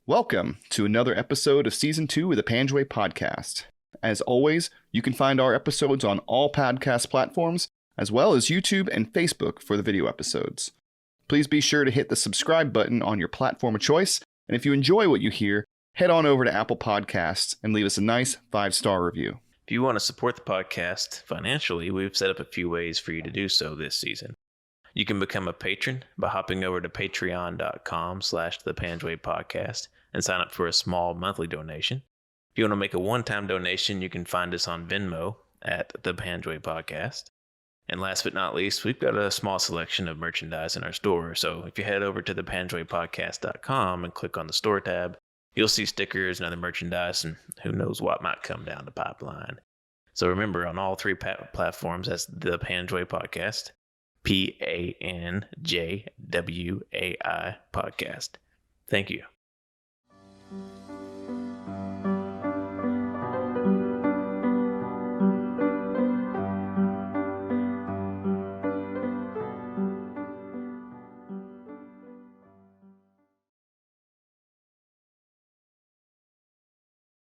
Welcome to another episode of Season 2 of the Panjwai podcast. As always, you can find our episodes on all podcast platforms, as well as YouTube and Facebook for the video episodes. Please be sure to hit the subscribe button on your platform of choice, and if you enjoy what you hear, head on over to Apple Podcasts and leave us a nice 5-star review. If you want to support the podcast financially, we've set up a few ways for you to do so this season. You can become a patron by hopping over to patreon.com/thepanjwai podcast and sign up for a small monthly donation. If you want to make a one-time donation, you can find us on Venmo at the Panjwai podcast. And last but not least, we've got a small selection of merchandise in our store. So if you head over to thepanjwaipodcast.com and click on the store tab, you'll see stickers and other merchandise, and who knows what might come down the pipeline. So remember, on all three platforms, that's the Panjwai podcast. Panjwai podcast. Thank you.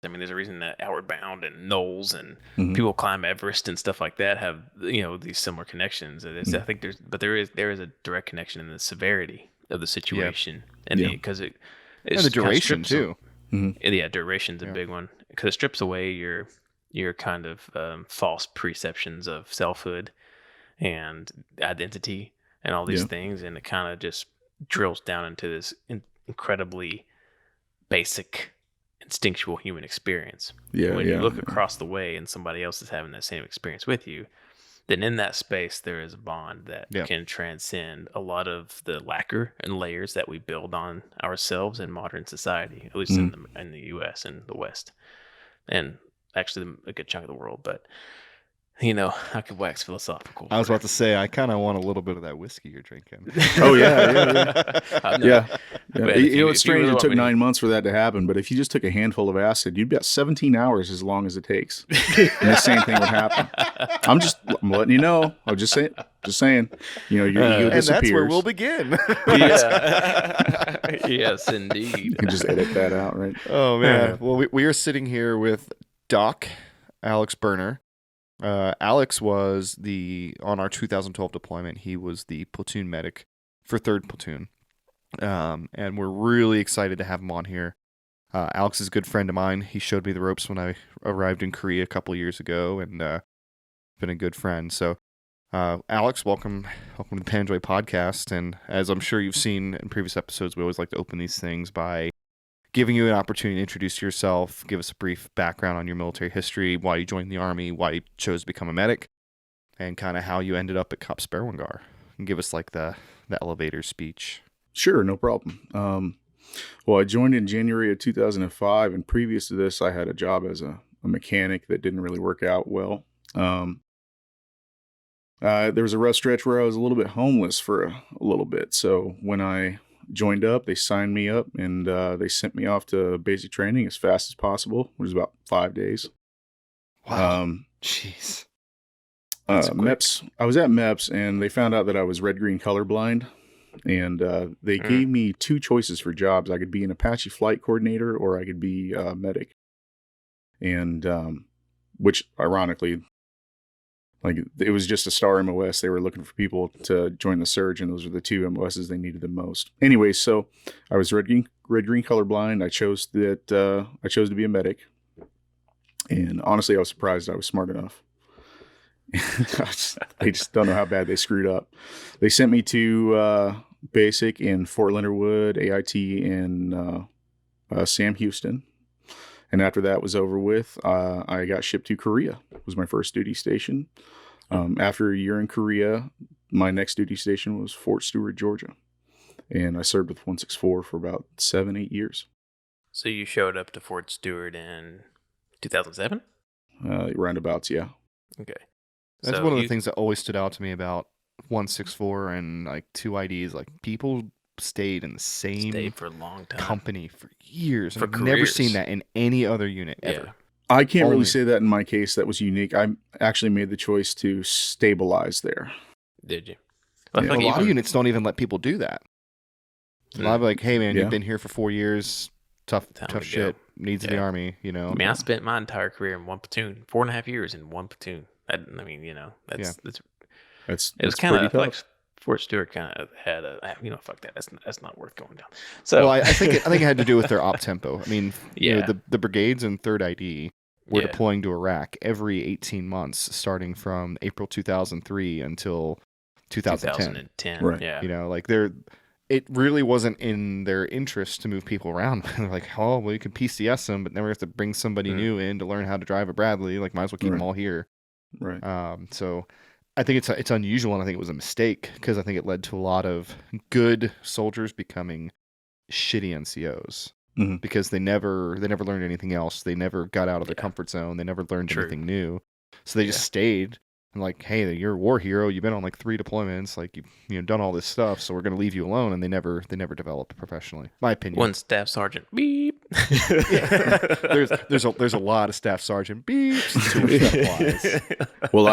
I mean, there's a reason that Outward Bound and Knowles and people climb Everest and stuff like that have, these similar connections. I think there is a direct connection in the severity of the situation and because the duration too. Yeah, duration's a big one because it strips away your kind of false perceptions of selfhood and identity and all these things, and it kind of just drills down into this incredibly basic instinctual human experience. When you look across the way and somebody else is having that same experience with you, then in that space there is a bond that can transcend a lot of the lacquer and layers that we build on ourselves in modern society, at least in the U.S. and the West, and actually a good chunk of the world. But I could wax philosophical. I was about to say, I kind of want a little bit of that whiskey you're drinking. Oh, yeah. It's strange it took 9 months for that to happen, but if you just took a handful of acid, you'd be at 17 hours as long as it takes. And the same thing would happen. I'm letting you know. I'm just saying. Your ego disappears. And that's where we'll begin. Yes, indeed. You can just edit that out, right? Oh, man. Well, we are sitting here with Doc Alex Berner. Alex was on our 2012 deployment, he was the Platoon Medic for 3rd Platoon. And we're really excited to have him on here. Alex is a good friend of mine. He showed me the ropes when I arrived in Korea a couple of years ago, and been a good friend. So, Alex, welcome to the Panjwai podcast. And as I'm sure you've seen in previous episodes, we always like to open these things by giving you an opportunity to introduce yourself, give us a brief background on your military history, why you joined the Army, why you chose to become a medic, and kind of how you ended up at COP Sperwan Ghar. And give us like the elevator speech. Sure, no problem. Well, I joined in January of 2005, and previous to this, I had a job as a mechanic that didn't really work out well. There was a rough stretch where I was a little bit homeless for a little bit, so when I joined up, they signed me up, and they sent me off to basic training as fast as possible, which was about 5 days. Wow. Jeez. MEPS. I was at MEPS, and they found out that I was red-green colorblind, and they gave me 2 choices for jobs. I could be an Apache flight coordinator, or I could be a medic. And which, ironically, it was just a star MOS. They were looking for people to join the surge, and those were the 2 MOSs they needed the most. Anyway, so I was red green colorblind. I chose to be a medic, and honestly, I was surprised I was smart enough. I just don't know how bad they screwed up. They sent me to basic in Fort Leonard Wood, AIT in Sam Houston. And after that was over with, I got shipped to Korea. It was my first duty station. After a year in Korea, my next duty station was Fort Stewart, Georgia. And I served with 164 for about 7-8 years. So you showed up to Fort Stewart in 2007? Roundabouts, yeah. Okay. That's one of the things that always stood out to me about 164 and like 2 IDs. Like, people stayed in the same for a long time. Company for years. For I've never seen that in any other unit ever. I can't really say that in my case. That was unique. I actually made the choice to stabilize there. Did you? Well, a lot of units don't even let people do that. A lot of like, hey man, you've been here for 4 years. tough Time tough to shit. go. Needs of the Army, you know. I mean, I spent my entire career in one platoon, 4.5 years in one platoon. I mean, That's it was kind pretty of tough. like Fort Stewart kind of had fuck that. That's not worth going down. So Well, I think it had to do with their op tempo. I mean, yeah, the brigades in 3rd ID were deploying to Iraq every 18 months, starting from April 2003 until 2010. Right. Yeah. You know, like it really wasn't in their interest to move people around. They're like, oh, well, you can PCS them, but then we have to bring somebody new in to learn how to drive a Bradley. Like, might as well keep them all here. Right. So I think it's unusual, and I think it was a mistake because I think it led to a lot of good soldiers becoming shitty NCOs because they never learned anything else. They never got out of their comfort zone. They never learned anything new. So they just stayed. And like, hey, you're a war hero. You've been on like 3 deployments. Like you've done all this stuff. So we're going to leave you alone. And they never developed professionally. My opinion. One staff sergeant beep. there's a lot of staff sergeant beeps. Well,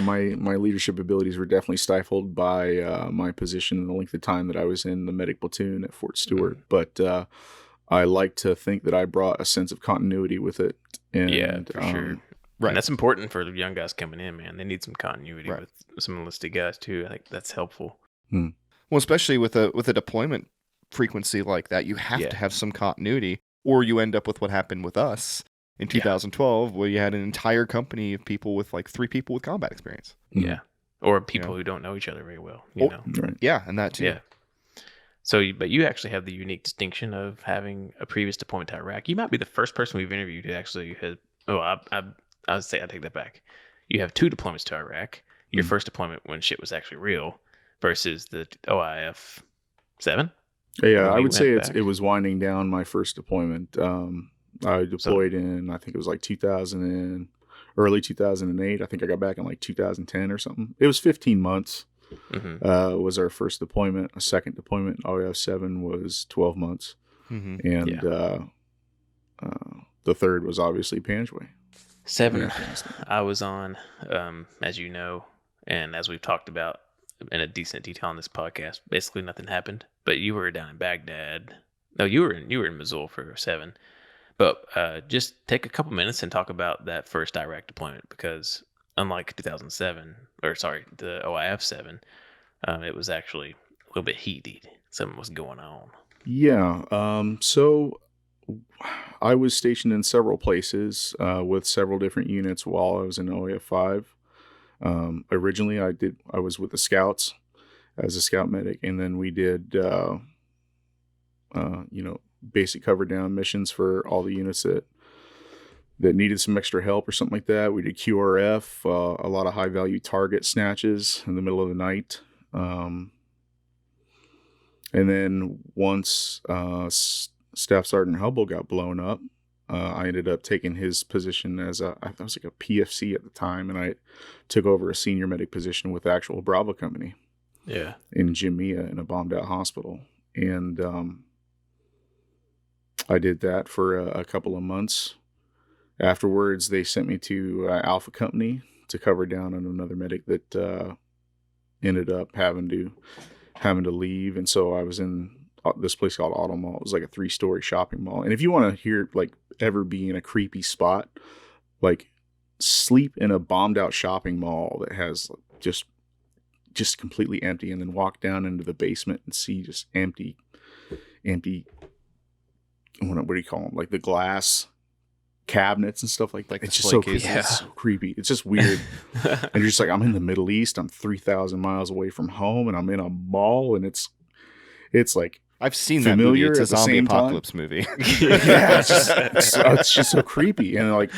my leadership abilities were definitely stifled by my position and the length of time that I was in the medic platoon at Fort Stewart. But I like to think that I brought a sense of continuity with it. And, for sure. Right. And that's important for the young guys coming in, man. They need some continuity with some enlisted guys too. I think that's helpful. Well, especially with a deployment frequency like that, you have to have some continuity, or you end up with what happened with us in 2012, where you had an entire company of people with like 3 people with combat experience. Yeah. Or people who don't know each other very well, you know. Right. Yeah, and that too. Yeah. So, but you actually have the unique distinction of having a previous deployment to Iraq. You might be the first person we've interviewed who actually has. I would say I take that back. You have 2 deployments to Iraq. Your first deployment when shit was actually real, versus the OIF 7. Yeah, I would say it was winding down my first deployment. I deployed in, I think it was like early 2008. I think I got back in like 2010 or something. It was 15 months. Was our first deployment. A second deployment, OIF 7, was 12 months. And the third was obviously Panjwai. 7, I was on, as you know, and as we've talked about in a decent detail on this podcast. Basically, nothing happened. But you were down in Baghdad. No, you were in Mosul for 7. But just take a couple minutes and talk about that first Iraq deployment, because unlike the OIF 7, it was actually a little bit heated. Something was going on. Yeah. So I was stationed in several places with several different units while I was in OIF 5. Originally, I was with the Scouts as a scout medic, and then we did basic cover down missions for all the units that needed some extra help or something like that. We did QRF, a lot of high value target snatches in the middle of the night. And then once Staff Sergeant Hubble got blown up, I ended up taking his position as I was like a PFC at the time, and I took over a senior medic position with the actual Bravo Company. Yeah. In Jamia in a bombed out hospital. And I did that for a couple of months. Afterwards, they sent me to Alpha Company to cover down on another medic that ended up having to leave. And so I was in this place called Auto Mall. It was like a 3-story shopping mall. And if you want to hear like ever be in a creepy spot, like sleep in a bombed out shopping mall that has just completely empty, and then walk down into the basement and see just empty, what do you call them? Like the glass cabinets and stuff like that. It's just so creepy. Yeah. It's so creepy. It's just weird. And you're just like, I'm in the Middle East. I'm 3,000 miles away from home, and I'm in a mall, and it's like, I've seen that movie. It's a zombie apocalypse movie. Yeah, it's just so creepy. And like,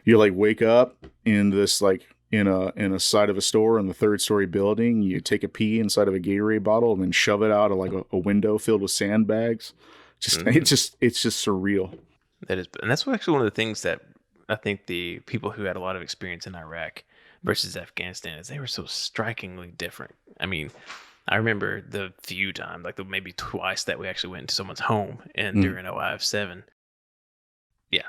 you like wake up in this like in a side of a store in the 3rd story building. You take a pee inside of a Gatorade bottle and then shove it out of like a window filled with sandbags. It's just surreal. That is, and that's actually one of the things that I think the people who had a lot of experience in Iraq versus Afghanistan is they were so strikingly different. I mean, I remember the few times, like maybe twice, that we actually went into someone's home and during OIF 7. Yeah.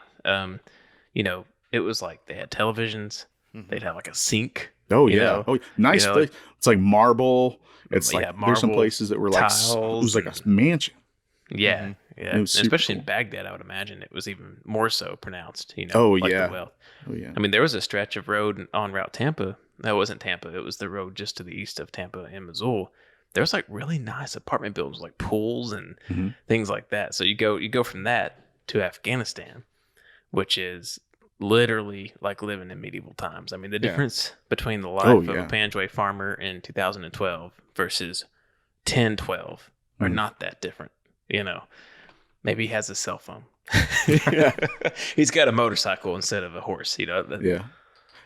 It was like they had televisions. They'd have like a sink. Oh, yeah. Oh, nice place. It's like marble. It's like marble, there's some places that were like, it was like a mansion. Yeah. Yeah, It was super especially in cool. Baghdad, I would imagine it was even more so pronounced. Oh Like yeah. the wealth. Oh yeah. I mean, there was a stretch of road on Route Tampa. That wasn't Tampa. It was the road just to the east of Tampa in Missoula. There was like really nice apartment buildings, like pools and hmm things like that. So you go from that to Afghanistan, which is literally like living in medieval times. I mean, the Yeah. difference between the Oh life of a yeah. Panjwai farmer in 2012 versus 1012 are Mhm. not that different. Maybe he has a cell phone. Yeah. He's got a motorcycle instead of a horse. Yeah.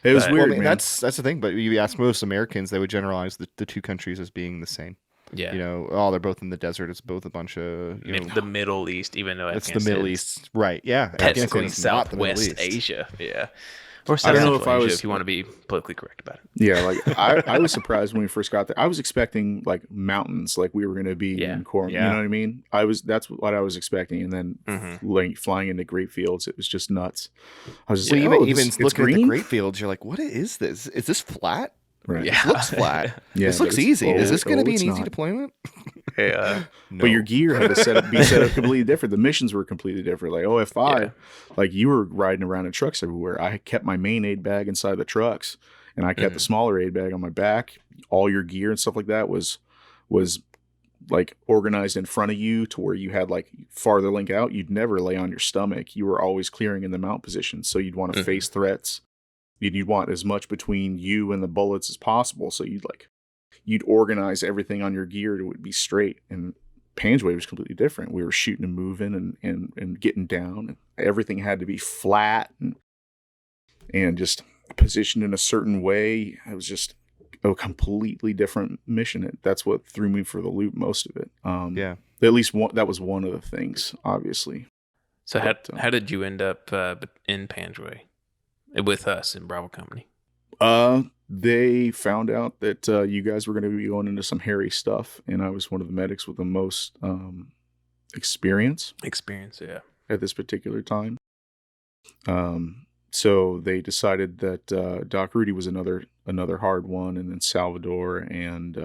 It was But- Well, I weird, mean, man. that's the thing. But you ask most Americans, they would generalize the two countries as being the same. Yeah. They're both in the desert. It's both a bunch of The Middle East, even though it's the Middle Afghanistan's East, right? Yeah, technically Afghanistan is not the Middle Southwest East. Asia. Yeah. Or I South don't know Central if I Asia, was- if you want to be politically correct about it. Yeah, like I was surprised when we first got there. I was expecting like mountains, like we were going to be Yeah. in Corn. Yeah. You know what I mean? That's what I was expecting, and then Mhm. like flying into grape fields, it was just nuts. I was just Well, like, even it's looking at the green? grape fields, you're like, what is this? Is this flat? Right. Yeah. This looks flat. Yeah, This but looks it's- easy. Is oh, this going to be it's an easy not. deployment? Yeah. No. But your gear had to be set up completely different. The missions were completely different. Like OF5, Yeah. like you were riding around in trucks everywhere. I kept my main aid bag inside the trucks, and I kept the smaller aid bag on my back. All your gear and stuff like that was like organized in front of you to where you had like farther link out. You'd never lay on your stomach. You were always clearing in the mount position. So you'd want to face threats. You'd want as much between you and the bullets as possible. So you'd organize everything on your gear to be straight. And Panjwai was completely different. We were shooting and moving and getting down, and everything had to be flat and just positioned in a certain way. It was just a completely different mission. That's what threw me for the loop most of it. Yeah. At least that was one of the things, obviously. So But, how did you end up in Panjwai with us in Bravo Company? They found out that you guys were going to be going into some hairy stuff, and I was one of the medics with the most experience Yeah. at this particular time. So they decided that Doc Rudy was another hard one, and then Salvador, and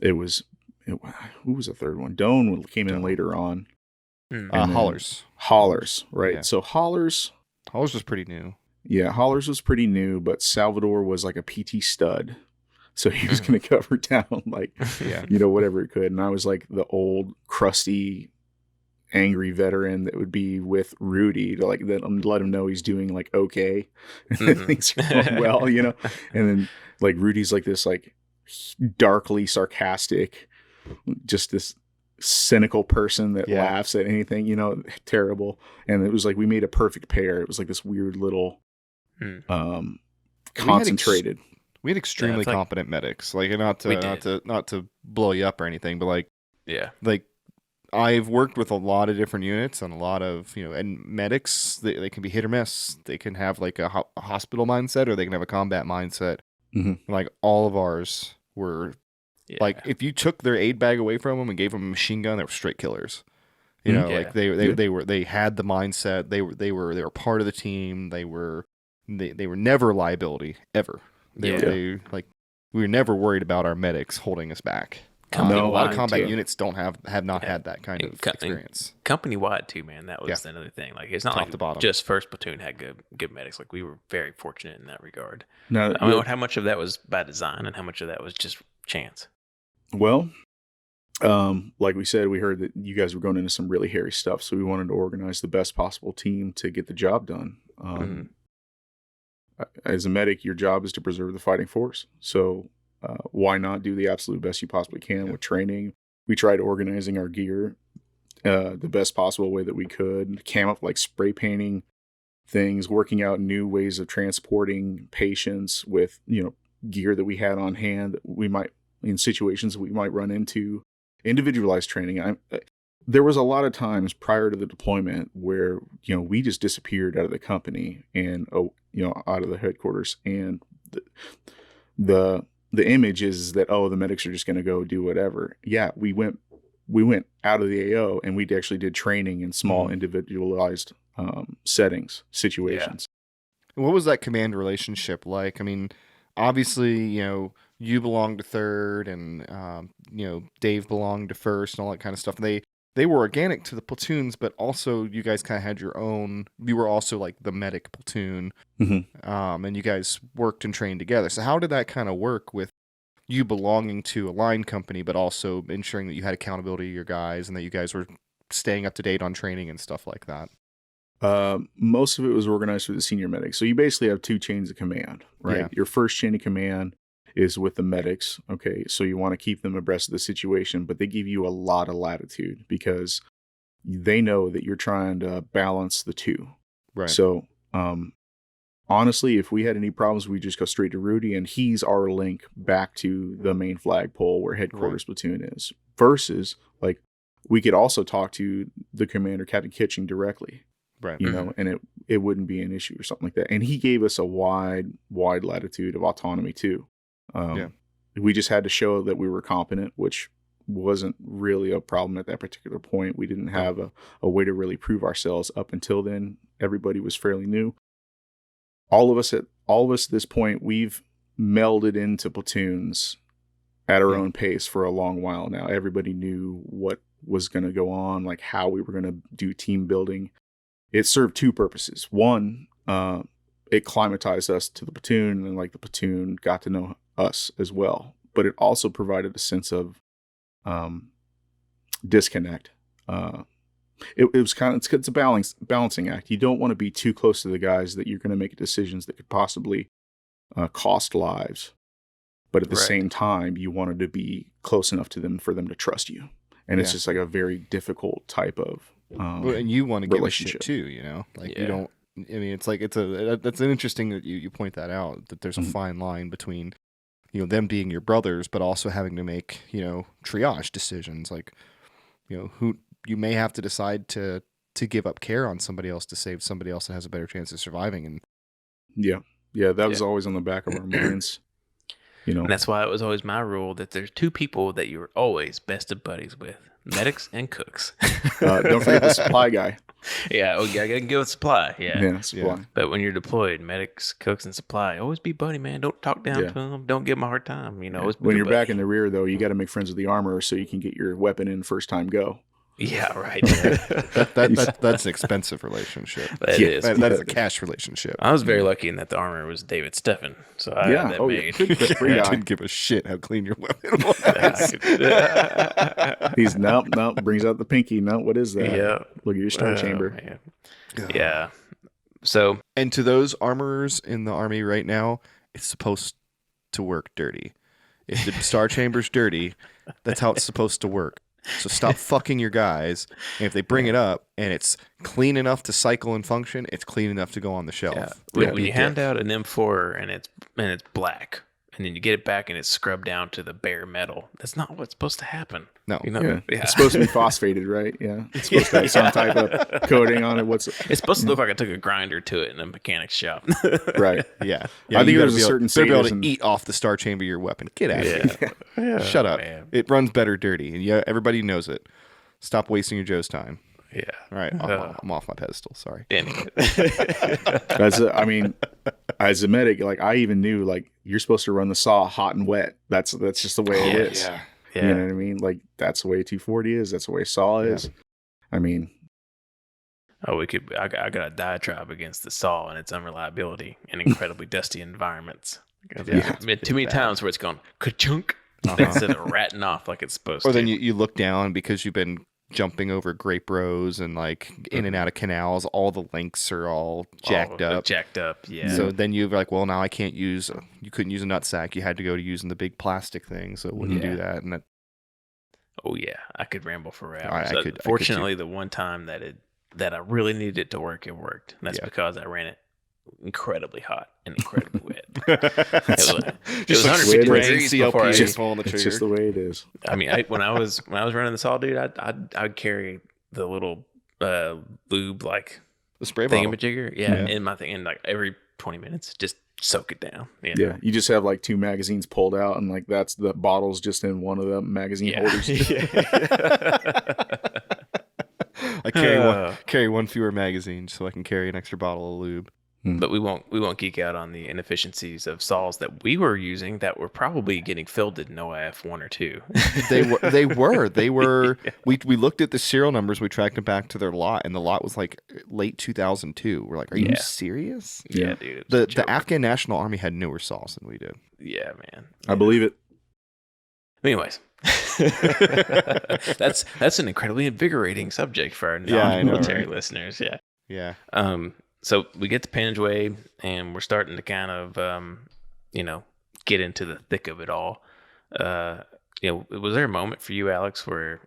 who was the third one? Doan came in later on. Mm. And then Hollers, right? Yeah. So Hollers was pretty new. Yeah, Hollers was pretty new, but Salvador was like a PT stud. So he was Mhm. going to cover down like, Yeah. whatever it could. And I was like the old, crusty, angry veteran that would be with Rudy to like let him know he's doing like okay. Mhm. Things are going well, And then like Rudy's like this like darkly sarcastic, just this cynical person that Yeah. laughs at anything, terrible. And it was like we made a perfect pair. It was like this weird little concentrated. We had extremely it's like- competent medics. Like not We to blow you up or anything, but Yeah. like I've worked with a lot of different units and a lot of and medics. They can be hit or miss. They can have like a hospital mindset, or they can have a combat mindset. Mhm. Like all of ours were Yeah. like if you took their aid bag away from them and gave them a machine gun, they were straight killers. Mhm. Like Yeah. they had the mindset. They were part of the team. They were never a liability ever. We were never worried about our medics holding us back. A lot of Company-wide, combat too. units have not had that kind of And co- and experience. Company-wide too, man. That was another thing. Like it's not Top like to bottom. just first platoon had good medics. Like we were very fortunate in that regard. Now, I mean, how much of that was by design, and how much of that was just chance? well, like we said, we heard that you guys were going into some really hairy stuff, so we wanted to organize the best possible team to get the job done. As a medic, your job is to preserve the fighting force. So why not do the absolute best you possibly can with training? We tried organizing our gear the best possible way that we could. Like spray painting things, working out new ways of transporting patients with gear that we had on hand that we might, in situations that we might run into. Individualized training. There was a lot of times prior to the deployment where we just disappeared out of the company and out of the headquarters, and the image is that the medics are just going to go do whatever. Yeah, we went out of the AO and we actually did training in small individualized situations. What was that command relationship like? I mean, obviously, you belonged to third, and Dave belonged to first, and all that kind of stuff. they were organic to the platoons, but also you guys kind of had your own. You were also like the medic platoon, and you guys worked and trained together. So how did that kind of work with you belonging to a line company, but also ensuring that you had accountability to your guys and that you guys were staying up to date on training and stuff like that? Most of it was organized through the senior medic. So you basically have two chains of command, right? Yeah. Your first chain of command is with the medics. Okay. So you want to keep them abreast of the situation, but they give you a lot of latitude because they know that you're trying to balance the two. Right. So, honestly, if we had any problems, we just go straight to Rudy, and he's our link back to the main flagpole where headquarters platoon is. Versus, like, we could also talk to the commander, Captain Kitching, directly. Right. You know, and it wouldn't be an issue or something like that. And he gave us a wide latitude of autonomy too. We just had to show that we were competent, which wasn't really a problem at that particular point. We didn't have a way to really prove ourselves up until then. Everybody was fairly new. All of us at this point, we've melded into platoons at our own pace for a long while now. Everybody knew what was going to go on, like how we were going to do team building. It served two purposes. One, it climatized us to the platoon, and like the platoon got to know us as well. But it also provided a sense of disconnect. It was kind of, it's a balancing act. You don't want to be too close to the guys that you're going to make decisions that could possibly cost lives. But at the same time, you wanted to be close enough to them for them to trust you. And it's just like a very difficult type of and you want to give a shit too, you know? Like you don't, I mean, it's like, that's an interesting that you point that out, that there's a fine line between, you know, them being your brothers, but also having to make, you know, triage decisions. Like, you know, who you may have to decide to give up care on somebody else to save somebody else that has a better chance of surviving. And that was always on the back of our minds. You know, and that's why it was always my rule that there's two people that you were always best of buddies with: medics and cooks. Don't forget the supply guy. Yeah, I gotta go with supply. Yeah, supply. Yeah. But when you're deployed, medics, cooks, and supply, always be buddy, man. Don't talk down to them. Don't give them a hard time. You know, always be when you're buddy. back in the rear, though, you got to make friends with the armorer so you can get your weapon in first time go. Yeah, right. That's an expensive relationship. That is. That's a cash relationship. I was very lucky in that the armor was David Steffen, so I had that made. I didn't give a shit how clean your weapon was. He's nope, brings out the pinky. No, what is that? Yeah. Look at your star chamber. Man. Yeah. So, and to those armorers in the Army right now, it's supposed to work dirty. If the star chamber's dirty, that's how it's supposed to work. So stop fucking your guys. And if they bring it up and it's clean enough to cycle and function, it's clean enough to go on the shelf. Yeah. When you hand out an M4 and it's black, and then you get it back and it's scrubbed down to the bare metal, that's not what's supposed to happen. No. You know? It's supposed to be phosphated, right? Yeah. It's supposed to have some type of coating on it. It's supposed to look like I took a grinder to it in a mechanic's shop. Right. Yeah. I think there's a certain they'll be able to eat off the star chamber of your weapon. Get out of here. Yeah. Shut up. Man. It runs better dirty, and everybody knows it. Stop wasting your Joe's time. Yeah. All right. I'm off my pedestal. Sorry. Anyway. As a medic, like I even knew, like you're supposed to run the saw hot and wet. That's just the way it is. Yeah. You know what I mean? Like that's the way a 240 is. That's the way a saw is. I mean, I got a diatribe against the saw and its unreliability in incredibly dusty environments. Too many times where it's gone ka-chunk instead of ratting off like it's supposed to. Or then you look down because you've been jumping over grape rows and like in and out of canals. All the links are all jacked up. Yeah. So then you're like, well, now you couldn't use a nut sack. You had to go to using the big plastic thing. So it wouldn't do that. And that. Oh yeah, I could ramble for hours. I could Fortunately, the one time that I really needed it to work, it worked. And that's because I ran it incredibly hot and incredibly wet. It was 150 degrees before I just pulling the trigger. It's just the way it is. I mean, when I was running the saw, dude, I'd carry the little lube like the spray bottle thingamajigger, in my thing, and like every 20 minutes, just soak it down. You know? Yeah, you just have like two magazines pulled out, and like that's the bottles just in one of the magazine holders. I carry one fewer magazine so I can carry an extra bottle of lube. But we won't geek out on the inefficiencies of saws that we were using that were probably getting filled in OIF 1 or 2. They were. We looked at the serial numbers. We tracked them back to their lot, and the lot was like late 2002. We're like, are you serious? Yeah, dude. The Afghan National Army had newer saws than we did. Yeah, man. I believe it. Anyways, that's an incredibly invigorating subject for our non-military listeners. Yeah. So we get to Panjwai, and we're starting to kind of, get into the thick of it all. Was there a moment for you, Alex, where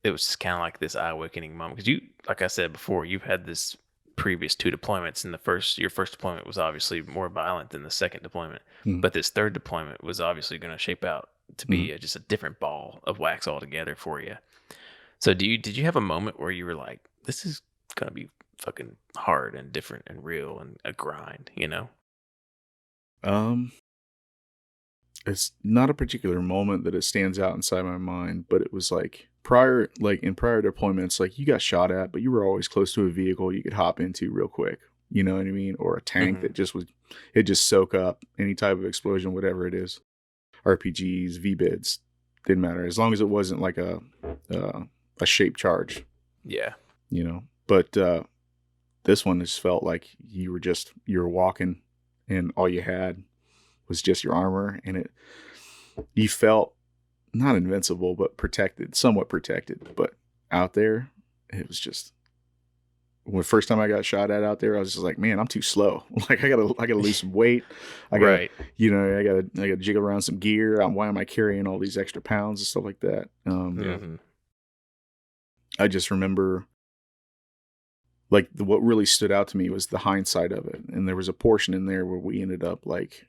it was just kind of like this eye-awakening moment? Because you, like I said before, you've had this previous 2 deployments, and your first deployment was obviously more violent than the second deployment, but this third deployment was obviously going to shape out to be just a different ball of wax altogether for you. So did you have a moment where you were like, this is going to be fucking hard and different and real and a grind, It's not a particular moment that it stands out inside my mind, but it was like in prior deployments, like you got shot at, but you were always close to a vehicle you could hop into real quick. You know what I mean? Or a tank that just soak up any type of explosion, whatever it is. RPGs, VBIDs, didn't matter as long as it wasn't like a shape charge. Yeah. But this one just felt like you were walking and all you had was just your armor, and you felt not invincible, but somewhat protected. But out there, it was just, when the first time I got shot at out there, I was just like, man, I'm too slow. Like I gotta lose some weight. I gotta jiggle around some gear. Why am I carrying all these extra pounds and stuff like that? I just remember, like, what really stood out to me was the hindsight of it. And there was a portion in there where we ended up, like,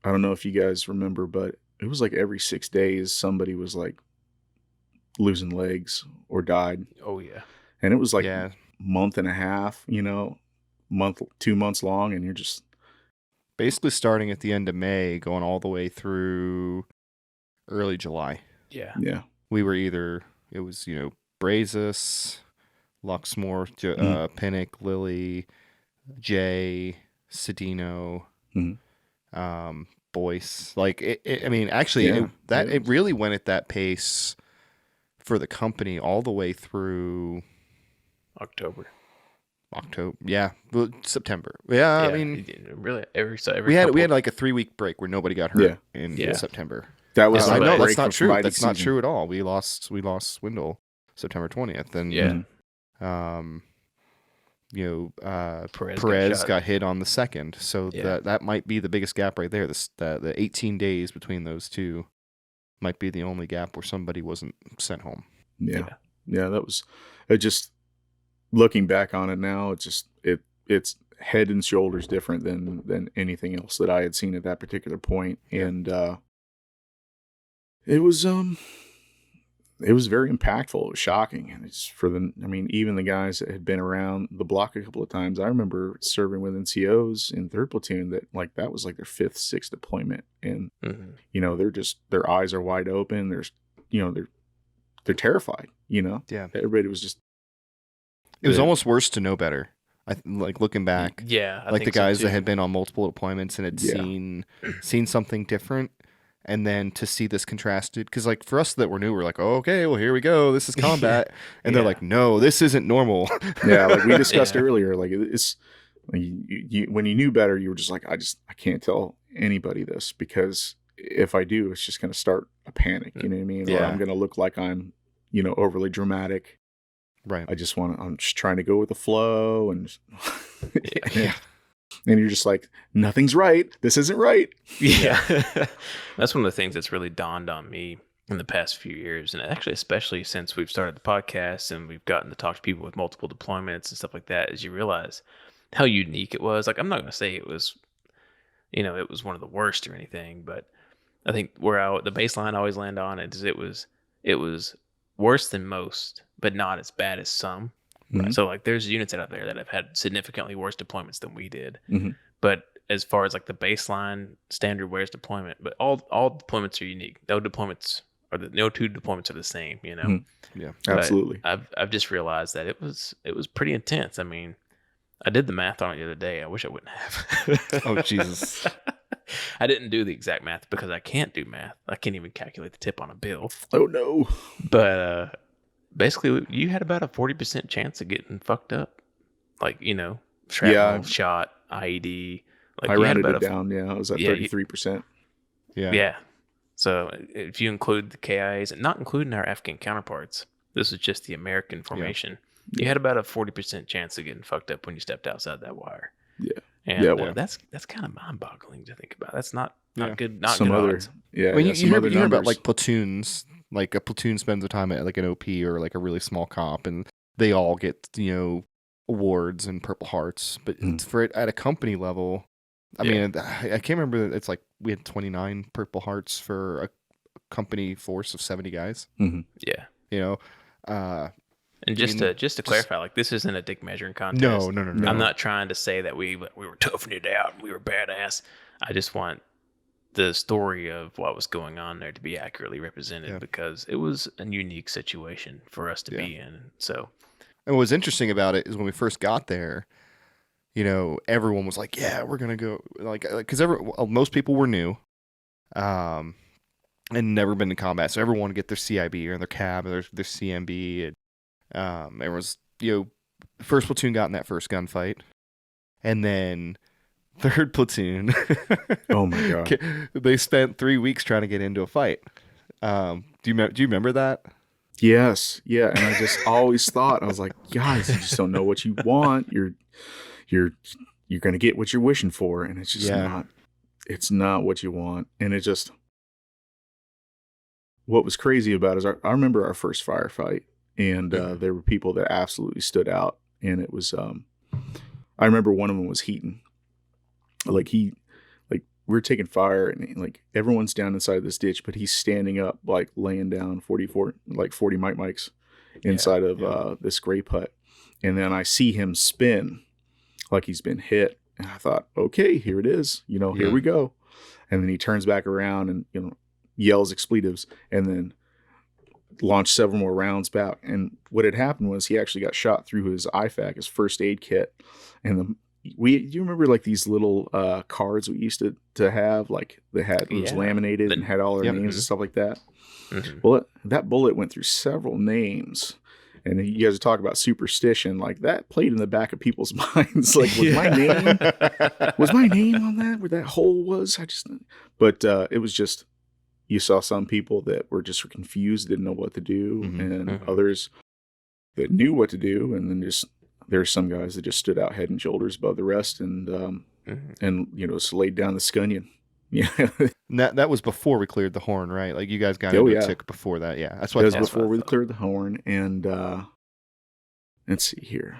I don't know if you guys remember, but it was like every 6 days somebody was like losing legs or died. Oh yeah. And it was like a month and a half, 2 months long, and you're just basically starting at the end of May, going all the way through early July. Yeah. Yeah. We were it was, Brazos, Luxmore, Pinnock, Lily, Jay, Cedino, Boyce. Like, it really went at that pace for the company all the way through October. Yeah, well, September. Yeah, I mean, really, every we had like a 3-week break where nobody got hurt in September. That was I know that's not true. That's not true at all. We lost Swindle September 20th, and Perez got hit on the 2nd, so that might be the biggest gap right there. The 18 days between those two might be the only gap where somebody wasn't sent home. Yeah, that was it. Just looking back on it now, it's head and shoulders different than anything else that I had seen at that particular point, and it was very impactful. It was shocking. And it's even the guys that had been around the block a couple of times, I remember serving with NCOs in 3rd Platoon that was like their 5th, 6th deployment. And, their eyes are wide open. They're terrified, Yeah. Everybody was just. It was almost worse to know better. Like looking back. Yeah. I like the guys that had been on multiple deployments and had seen something different. And then to see this contrasted, because like for us that were new, we're like, oh, okay, well, here we go. This is combat. And they're like, no, this isn't normal. Yeah, like we discussed earlier, like it's when you knew better, you were just like, I can't tell anybody this, because if I do, it's just going to start a panic. You know what I mean? Yeah. Or I'm going to look like I'm, overly dramatic. Right. I'm just trying to go with the flow, and and you're just like, nothing's right. This isn't right. Yeah. That's one of the things that's really dawned on me in the past few years. And actually, especially since we've started the podcast and we've gotten to talk to people with multiple deployments and stuff like that, is you realize how unique it was. Like, I'm not going to say it was, it was one of the worst or anything, but I think where the baseline I always land on is it was worse than most, but not as bad as some. Mm-hmm. So like there's units out there that have had significantly worse deployments than we did. Mm-hmm. But as far as like the baseline standard where's deployment, but all deployments are unique. No two deployments are the same, Mm-hmm. Yeah. But absolutely. I've just realized that it was pretty intense. I mean, I did the math on it the other day. I wish I wouldn't have. Oh, Jesus. I didn't do the exact math because I can't do math. I can't even calculate the tip on a bill. Oh, no. But basically, you had about a 40% chance of getting fucked up. Like, shrapnel, shot, IED. Like, I rounded it down. I was at 33%. Yeah. So if you include the KIAs, and not including our Afghan counterparts, this is just the American formation. You had about a 40% chance of getting fucked up when you stepped outside that wire. Yeah. And that's kind of mind-boggling to think about. That's not good. Not some good other. odds. Yeah. Well, you hear about numbers. like platoons. Like a platoon spends a time at like an OP or like a really small COP, and they all get awards and Purple Hearts. But for it at a company level, I mean, I can't remember. It's like we had 29 Purple Hearts for a company force of 70 guys. Mm-hmm. Yeah. And just to clarify, like, this isn't a dick measuring contest. No. I'm not trying to say that we were toughing it out and we were badass. I just want the story of what was going on there to be accurately represented because it was a unique situation for us to be in. So, and what was interesting about it is when we first got there, everyone was like, "Yeah, we're gonna go," because most people were new, and never been to combat, so everyone wanted to get their CIB or their CAB or their CMB. And, everyone's first platoon got in that first gunfight, and then third platoon. Oh my god! They spent 3 weeks trying to get into a fight. Do you remember that? Yes, yeah. And I just always thought, I was like, guys, you just don't know what you want. You're gonna get what you're wishing for, and it's just not. It's not what you want, and it just. What was crazy about it is I remember our first firefight, and there were people that absolutely stood out, and it was. I remember one of them was Heaton. We were taking fire and like everyone's down inside this ditch, but he's standing up, like laying down 40 mics inside of this grape hut. And then I see him spin like he's been hit. And I thought, okay, here it is, here we go. And then he turns back around and, yells expletives and then launched several more rounds back. And what had happened was he actually got shot through his IFAK, his first aid kit. And do you remember like these little cards we used to have, like they had it was laminated and had all our names and stuff like that. Mm-hmm. Well, that bullet went through several names, and you guys talk about superstition, like that played in the back of people's minds. Like, was my name on that? Where that hole was? But it was just you saw some people that were just confused, didn't know what to do, and others that knew what to do, and then just. There's some guys that just stood out head and shoulders above the rest and just laid down the scunion. Yeah. That was before we cleared the horn, right? Like you guys got into a tick before that. Yeah. That's what it was before we cleared the horn. And let's see here.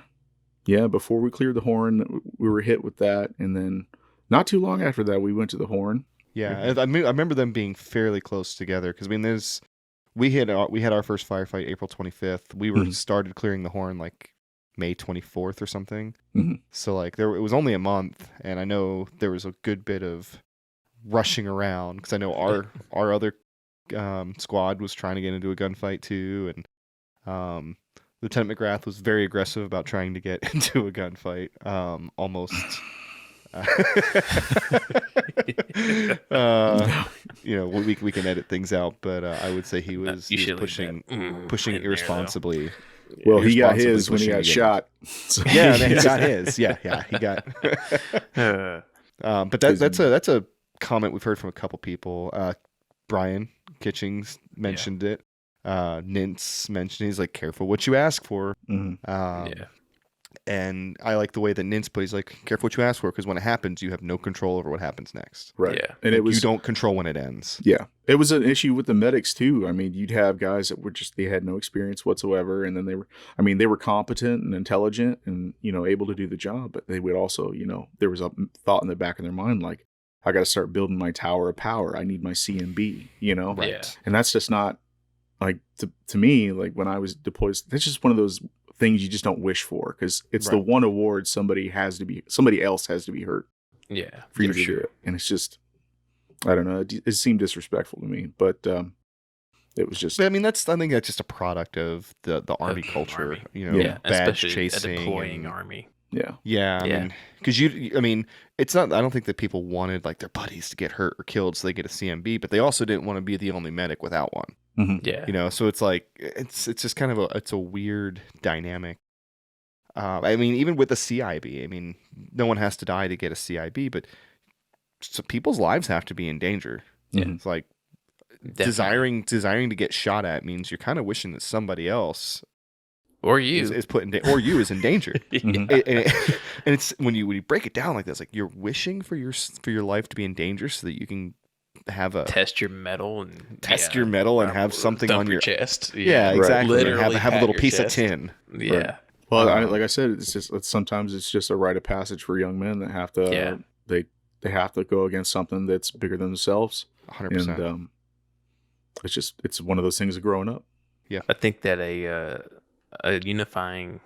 Yeah, before we cleared the horn, we were hit with that. And then not too long after that, we went to the horn. Yeah. I remember them being fairly close together because, we had our first firefight April 25th. We were started clearing the horn like May 24th or something. So like it was only a month, and I know there was a good bit of rushing around because I know our other squad was trying to get into a gunfight too, and Lieutenant McGrath was very aggressive about trying to get into a gunfight. Almost. We can edit things out, but I would say he was pushing irresponsibly. Well, he got his when he got shot. So. Yeah, he got his. Yeah, he got. But that's a comment we've heard from a couple people. Brian Kitchings mentioned it. Nintz mentioned he's like, careful what you ask for. And I like the way that Nintz put. He's like, careful what you ask for, because when it happens, you have no control over what happens next. Right. Yeah. And you don't control when it ends. Yeah. It was an issue with the medics too. I mean, you'd have guys that were they had no experience whatsoever, and then they were competent and intelligent and able to do the job, but they would also there was a thought in the back of their mind like, I got to start building my tower of power. I need my CMB. Right. Yeah. And that's just not like to me. Like when I was deployed, that's just one of those things you just don't wish for, because it's the one award somebody else has to be hurt. Yeah, for you to do it, and it's just, I don't know. It seemed disrespectful to me, but It was just. But, I mean, I think that's just a product of the Army culture. Army. You know, Yeah. badge Especially chasing, a deploying and, army. Yeah. Yeah, I Yeah. mean, because I mean, it's not. I don't think that people wanted like their buddies to get hurt or killed so they get a CMB, but they also didn't want to be the only medic without one. Mhm. Yeah. You know, so it's like it's just kind of a weird dynamic. I mean, even with a CIB, I mean, no one has to die to get a CIB, but so people's lives have to be in danger. Yeah. Mhm. It's like Definitely. desiring to get shot at means you're kind of wishing that somebody else Or you. is put in or you is in danger. Mhm. And it's when you break it down like this, like you're wishing for your life to be in danger so that you can have a Test your metal and your metal and have something on thump your chest. yeah, Right. exactly. And Literally have a pat little your piece chest. of tin. Yeah. Right. Well, Um, like I said, sometimes it's just a rite of passage for young men that have to Yeah. they have to go against something that's bigger than themselves, 100%. and it's one of those things of growing up. I think that a unifying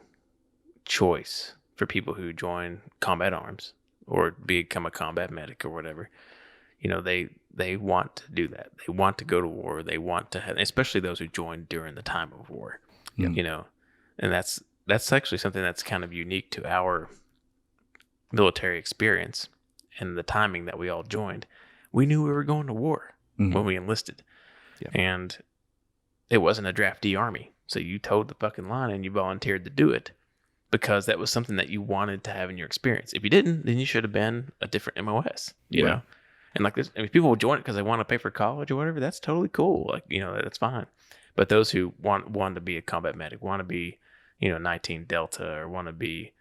choice for people who join combat arms or become a combat medic or whatever, you know, they want to do that. They want to go to war. They want to have, especially those who join during the time of war. Yeah. You know, and that's actually something that's kind of unique to our military experience and the timing that we all joined. We knew we were going to war Mhm. when we enlisted. Yeah. And it wasn't a draftee army. So you towed the fucking line and you volunteered to do it because that was something that you wanted to have in your experience. If you didn't, then you should have been a different MOS, you Yeah. know? And like this, I mean, people will join it because they want to pay for college or whatever. That's totally cool. Like, you know, that's fine. But those who want to be a combat medic, want to be, you know, 19 Delta or want to be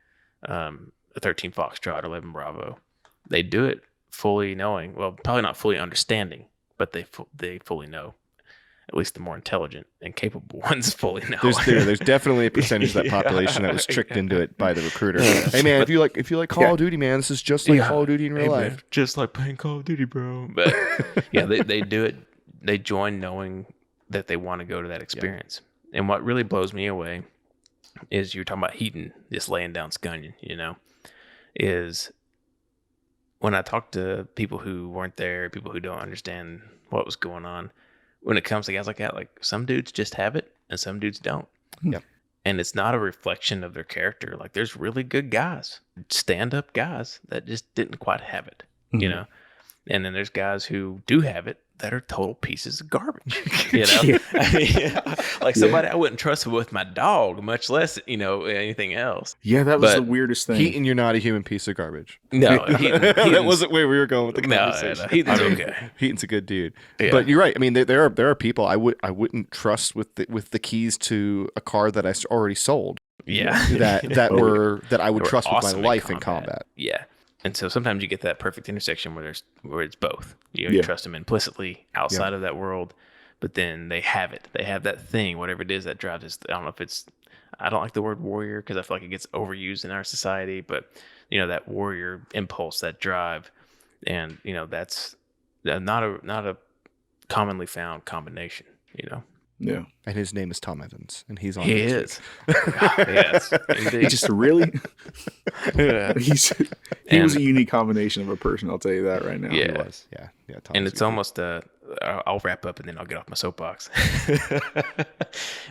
a 13 Foxtrot or 11 Bravo, they do it fully knowing, well, probably not fully understanding, but they fully know. At least the more intelligent and capable ones fully know. There's definitely a percentage of that population that was tricked into it by the recruiter. Hey man, if you like Call of Duty, man, this is just like Call of Duty in real life. Man, just like playing Call of Duty, bro. But yeah, they do it. They join knowing that they want to go to that experience. And what really blows me away is you're talking about heating, just laying down scunyon, you know, is when I talk to people who weren't there, people who don't understand what was going on, when it comes to guys like that, like some dudes just have it and some dudes don't. Yep. And it's not a reflection of their character. Like there's really good guys, stand-up guys that just didn't quite have it, you know? And then there's guys who do have it that are total pieces of garbage, you know? I mean, like somebody I wouldn't trust with my dog, much less, you know, anything else. Yeah, that was But the weirdest thing. Heaton, you're not a human piece of garbage. No, That wasn't where we were going with the conversation. No, Heaton's okay. Heaton's a good dude. Yeah. But you're right. I mean, there are people I wouldn't trust with the keys to a car that I already sold. Yeah. that I would They were trust with my awesome life in combat. Yeah. And so sometimes you get that perfect intersection where it's both. You know, you trust them implicitly outside of that world, but then they have it. They have that thing, whatever it is that drives us. I don't know if it's, I don't like the word warrior because I feel like it gets overused in our society, but you know, that warrior impulse, that drive, and you know, that's not a commonly found combination, you know. Yeah. And his name is Tom Evans, and he's on. He this is. Yes, indeed. Just really, Yeah. he was a unique combination of a person. I'll tell you that right now. Yeah. He was. Yeah. Tom And was it's good. almost I'll wrap up and then I'll get off my soapbox.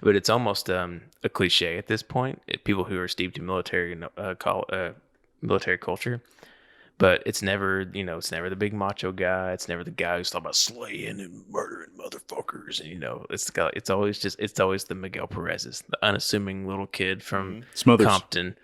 But it's almost a cliche at this point. People who are steeped in military military culture, but it's never the big macho guy. It's never the guy who's talking about slaying and murdering motherfuckers. And it's always the Miguel Perez's, the unassuming little kid from Smothers. Compton.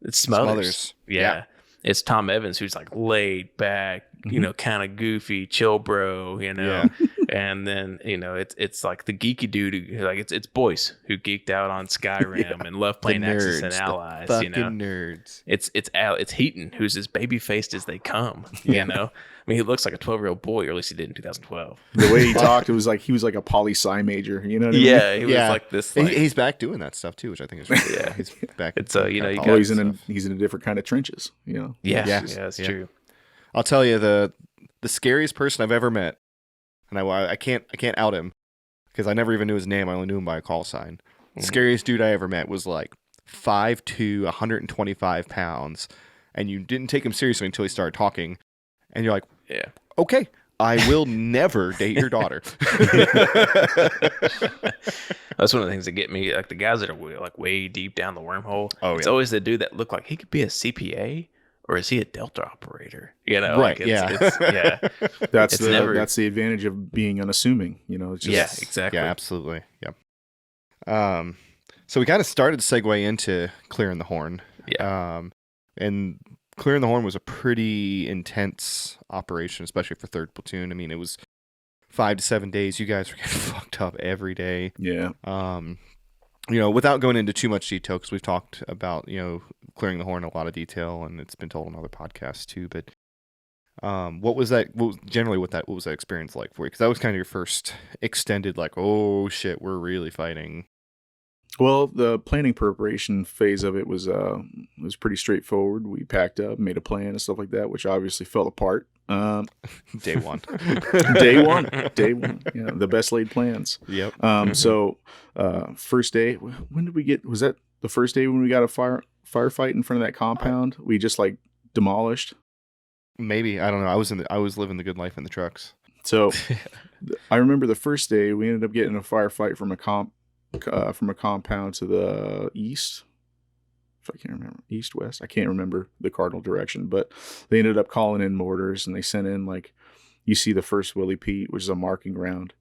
It's Smothers. Yeah. It's Tom Evans who's like laid back, you know, kind of goofy, chill bro, you know. And then, you know, it's like the geeky dude who, like it's Boyce who geeked out on Skyrim and loved playing Axis and Allies, you know. Nerds. It's Heaton who's as baby faced as they come, you know. I mean, he looks like a 12-year-old boy, or at least he did in 2012. The way he talked, it was like he was like a poli-sci major. You know what I mean? Yeah, he was like this. Like, He's back doing that stuff too, which I think is really cool. He's back. It's, you know, you Well, he's in a different kind of trenches. You know. yeah, Yes. that's true. I'll tell you the scariest person I've ever met, and I can't out him because I never even knew his name. I only knew him by a call sign. The scariest dude I ever met was like 5'2", 125 pounds, and you didn't take him seriously until he started talking, and you're like, Yeah. okay, I will never date your daughter. That's one of the things that get me. Like the guys that are way deep down the wormhole. Oh, it's yeah. always the dude that look like he could be a CPA or is he a Delta operator? Right. It's That's it's that's the advantage of being unassuming. It's just, exactly. Yeah, absolutely. Yep. So we kind of started to segue into clearing the horn. Yeah. And clearing the horn was a pretty intense operation, especially for 3rd Platoon. I mean, it was 5 to 7 days. You guys were getting fucked up every day. Yeah. Without going into too much detail, because we've talked about, clearing the horn in a lot of detail, and it's been told on other podcasts too. But what was that experience like for you? Because that was kind of your first extended, like, oh shit, we're really fighting. Well, the planning preparation phase of it was pretty straightforward. We packed up, made a plan and stuff like that, which obviously fell apart. Day one. Day one. Yeah, the best laid plans. Yep. So first day, when did we get? Was that the first day when we got a firefight in front of that compound? We just like demolished. Maybe, I don't know. I was living the good life in the trucks. So I remember the first day we ended up getting a firefight from a compound to the east. If I can't remember, east, west, I can't remember the cardinal direction, but they ended up calling in mortars and they sent in, like, you see the first Willie Pete, which is a marking round.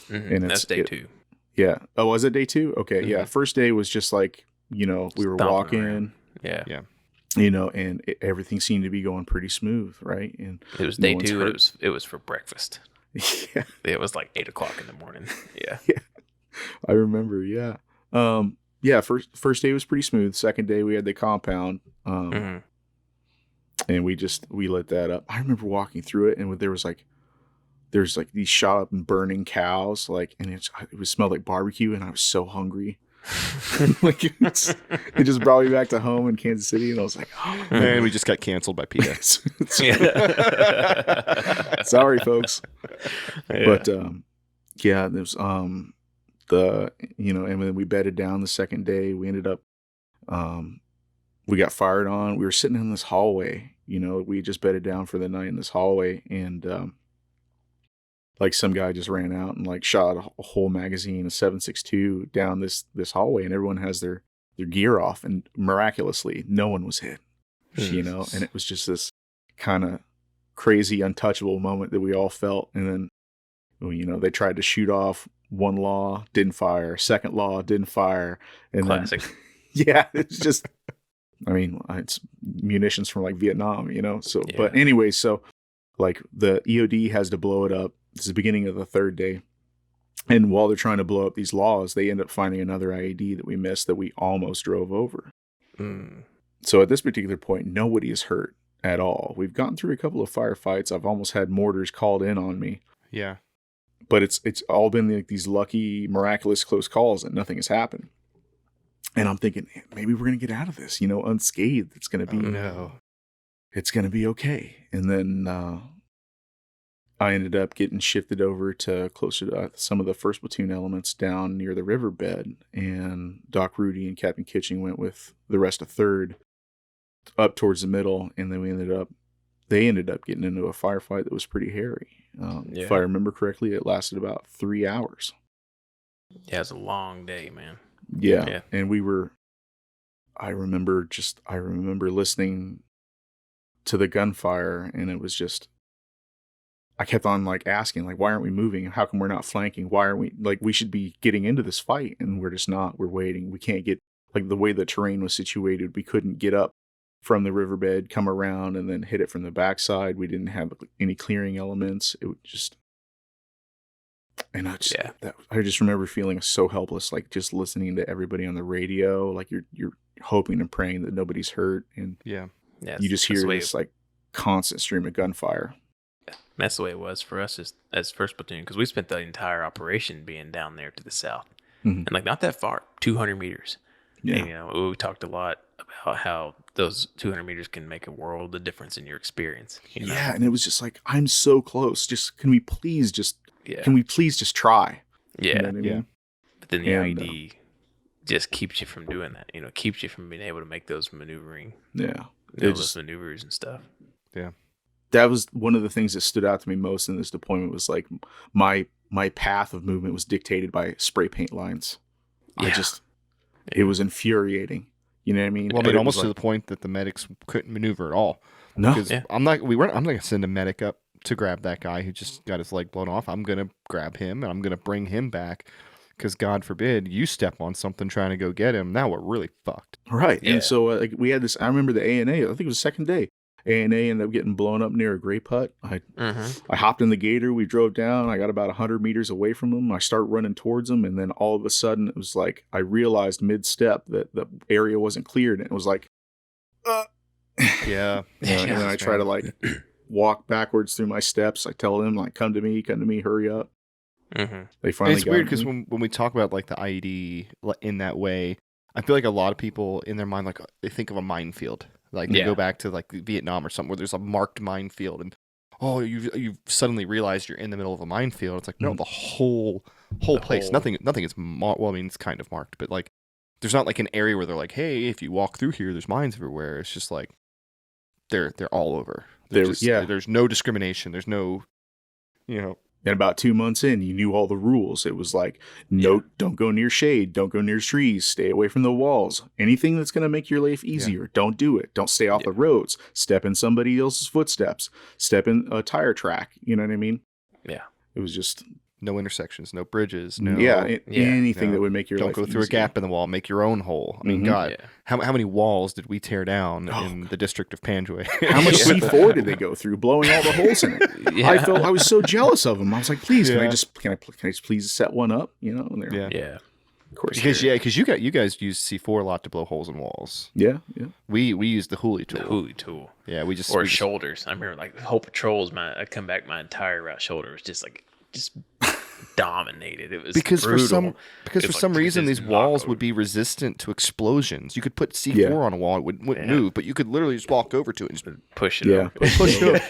And that's day 2. Yeah. Oh, was it day 2? Okay. Mm-hmm. Yeah. First day was just like, we were Stomping walking. around. Yeah. And everything seemed to be going pretty smooth, right? And it was day 2. It was for breakfast. Yeah. It was like 8:00 in the morning. Yeah. Yeah. I remember. Yeah. First day was pretty smooth. Second day we had the compound. And we lit that up. I remember walking through it, and there's these shot up and burning cows, and it smelled like barbecue, and I was so hungry. It just brought me back to home in Kansas City, and I was like, oh, man, we just got canceled by PETA. Sorry, folks. Yeah. But there's and then we bedded down the second day. We ended up we got fired on. We were sitting in this hallway. We just bedded down for the night in this hallway, and some guy just ran out and shot a whole magazine of 7.62 down this hallway, and everyone has their gear off, and miraculously no one was hit. And it was just this kind of crazy untouchable moment that we all felt. And then they tried to shoot off one law, didn't fire, second law, didn't fire, and classic. Yeah, it's just it's munitions from Vietnam, so Yeah. But anyway, so the EOD has to blow it up. This is the beginning of the third day. And while they're trying to blow up these laws, they end up finding another IED that we missed that we almost drove over. So at this particular point, nobody is hurt at all. We've gotten through a couple of firefights. I've almost had mortars called in on me. Yeah. But it's all been these lucky, miraculous close calls and nothing has happened. And I'm thinking, maybe we're going to get out of this, unscathed. It's going to be, it's going to be okay. And then I ended up getting shifted over to closer to some of the 1st Platoon elements down near the riverbed. And Doc Rudy and Captain Kitching went with the rest of 3rd up towards the middle. And then they ended up getting into a firefight that was pretty hairy. If I remember correctly, it lasted about 3 hours. Yeah, it's a long day, man. Yeah. And I remember listening to the gunfire, and it was just, I kept on asking, why aren't we moving? How come we're not flanking? Why aren't we, we should be getting into this fight, and we're just not. We're waiting. We can't get, the way the terrain was situated, we couldn't get up from the riverbed, come around, and then hit it from the backside. We didn't have any clearing elements. It would just, and I just remember feeling so helpless, just listening to everybody on the radio, you're hoping and praying that nobody's hurt, and yeah, you just hear this constant stream of gunfire. That's the way it was for us as 1st Platoon, because we spent the entire operation being down there to the south, and not that far, 200 meters. Yeah, and, we talked a lot about how those 200 meters can make a world of difference in your experience. Yeah, and it was just I'm so close. Can we please just try? Yeah, you know what I mean? Yeah. But then the IED just keeps you from doing that. Keeps you from being able to make those maneuvering. Yeah, those maneuvers and stuff. Yeah. that was one of the things that stood out to me most in this deployment was like my path of movement was dictated by spray paint lines. Yeah. It was infuriating. You know what I mean? Well, I mean, almost to the point that the medics couldn't maneuver at all. No. Because I'm not going to send a medic up to grab that guy who just got his leg blown off. I'm going to grab him and I'm going to bring him back. Because God forbid you step on something trying to go get him. Now we're really fucked. Right. Yeah. And so like we had this, I remember the A&A, I think it was the second day. A&A ended up getting blown up near a grape hut. I hopped in the gator. We drove down. I got about 100 meters away from them. I start running towards them. And then all of a sudden it was like, I realized mid-step that the area wasn't cleared. And it was like, Yeah. and then I try to like walk backwards through my steps. I tell them like, come to me, hurry up. They finally It's weird because when we talk about like the IED in that way, I feel like a lot of people in their mind, like they think of a minefield. Like they go back to like Vietnam or something where there's a marked minefield and you've suddenly realized you're in the middle of a minefield. It's like, no, the whole place, nothing is marked. Well, I mean, it's kind of marked, but like there's not like an area where they're like, hey, if you walk through here, there's mines everywhere. It's just like they're all over. There's no discrimination. There's no, And about 2 months in, you knew all the rules. It was like, don't go near shade. Don't go near trees. Stay away from the walls. Anything that's going to make your life easier, don't do it. Don't stay off the roads. Step in somebody else's footsteps. Step in a tire track. You know what I mean? Yeah. It was just... no intersections, no bridges, anything that would make your life Don't go through easier. a gap in the wall. Make your own hole. I mean, God, how many walls did we tear down in the district of Panjwai? How much C4 did they go through, blowing all the holes in it? Yeah. I was so jealous of them. I was like, please, can I just please set one up? And Yeah. of course, because you guys use C4 a lot to blow holes in walls. yeah. We use the Hoolie tool. The Hoolie tool. Yeah, we just shoulders. I remember like the whole patrols. I come back, my entire route shoulder was just dominated. It was because brutal. for some reason these walls would be resistant to explosions. You could put C4 on a wall, it wouldn't move, but you could literally just walk over to it and just push it over. push it over.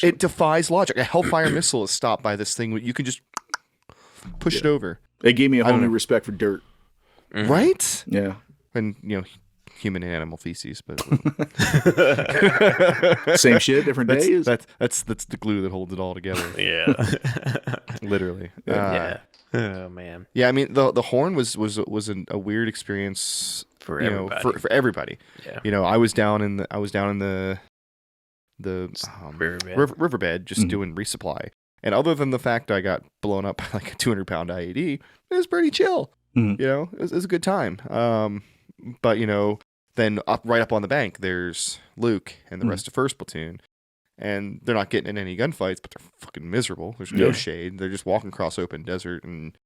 It defies logic. A Hellfire missile is stopped by this thing. You can just push it over. It gave me a whole new respect for dirt. Right? Yeah. And human and animal feces, but same shit, different days. That's the glue that holds it all together. Yeah. Literally. Yeah. Oh man. Yeah, I mean the horn was a weird experience for everybody. For everybody. Yeah. I was down in the riverbed just doing resupply. And other than the fact I got blown up by like a 200-pound IED, it was pretty chill. It was a good time. But then right up on the bank, there's Luke and the rest of First Platoon, and they're not getting in any gunfights, but they're fucking miserable. There's no shade. They're just walking across open desert and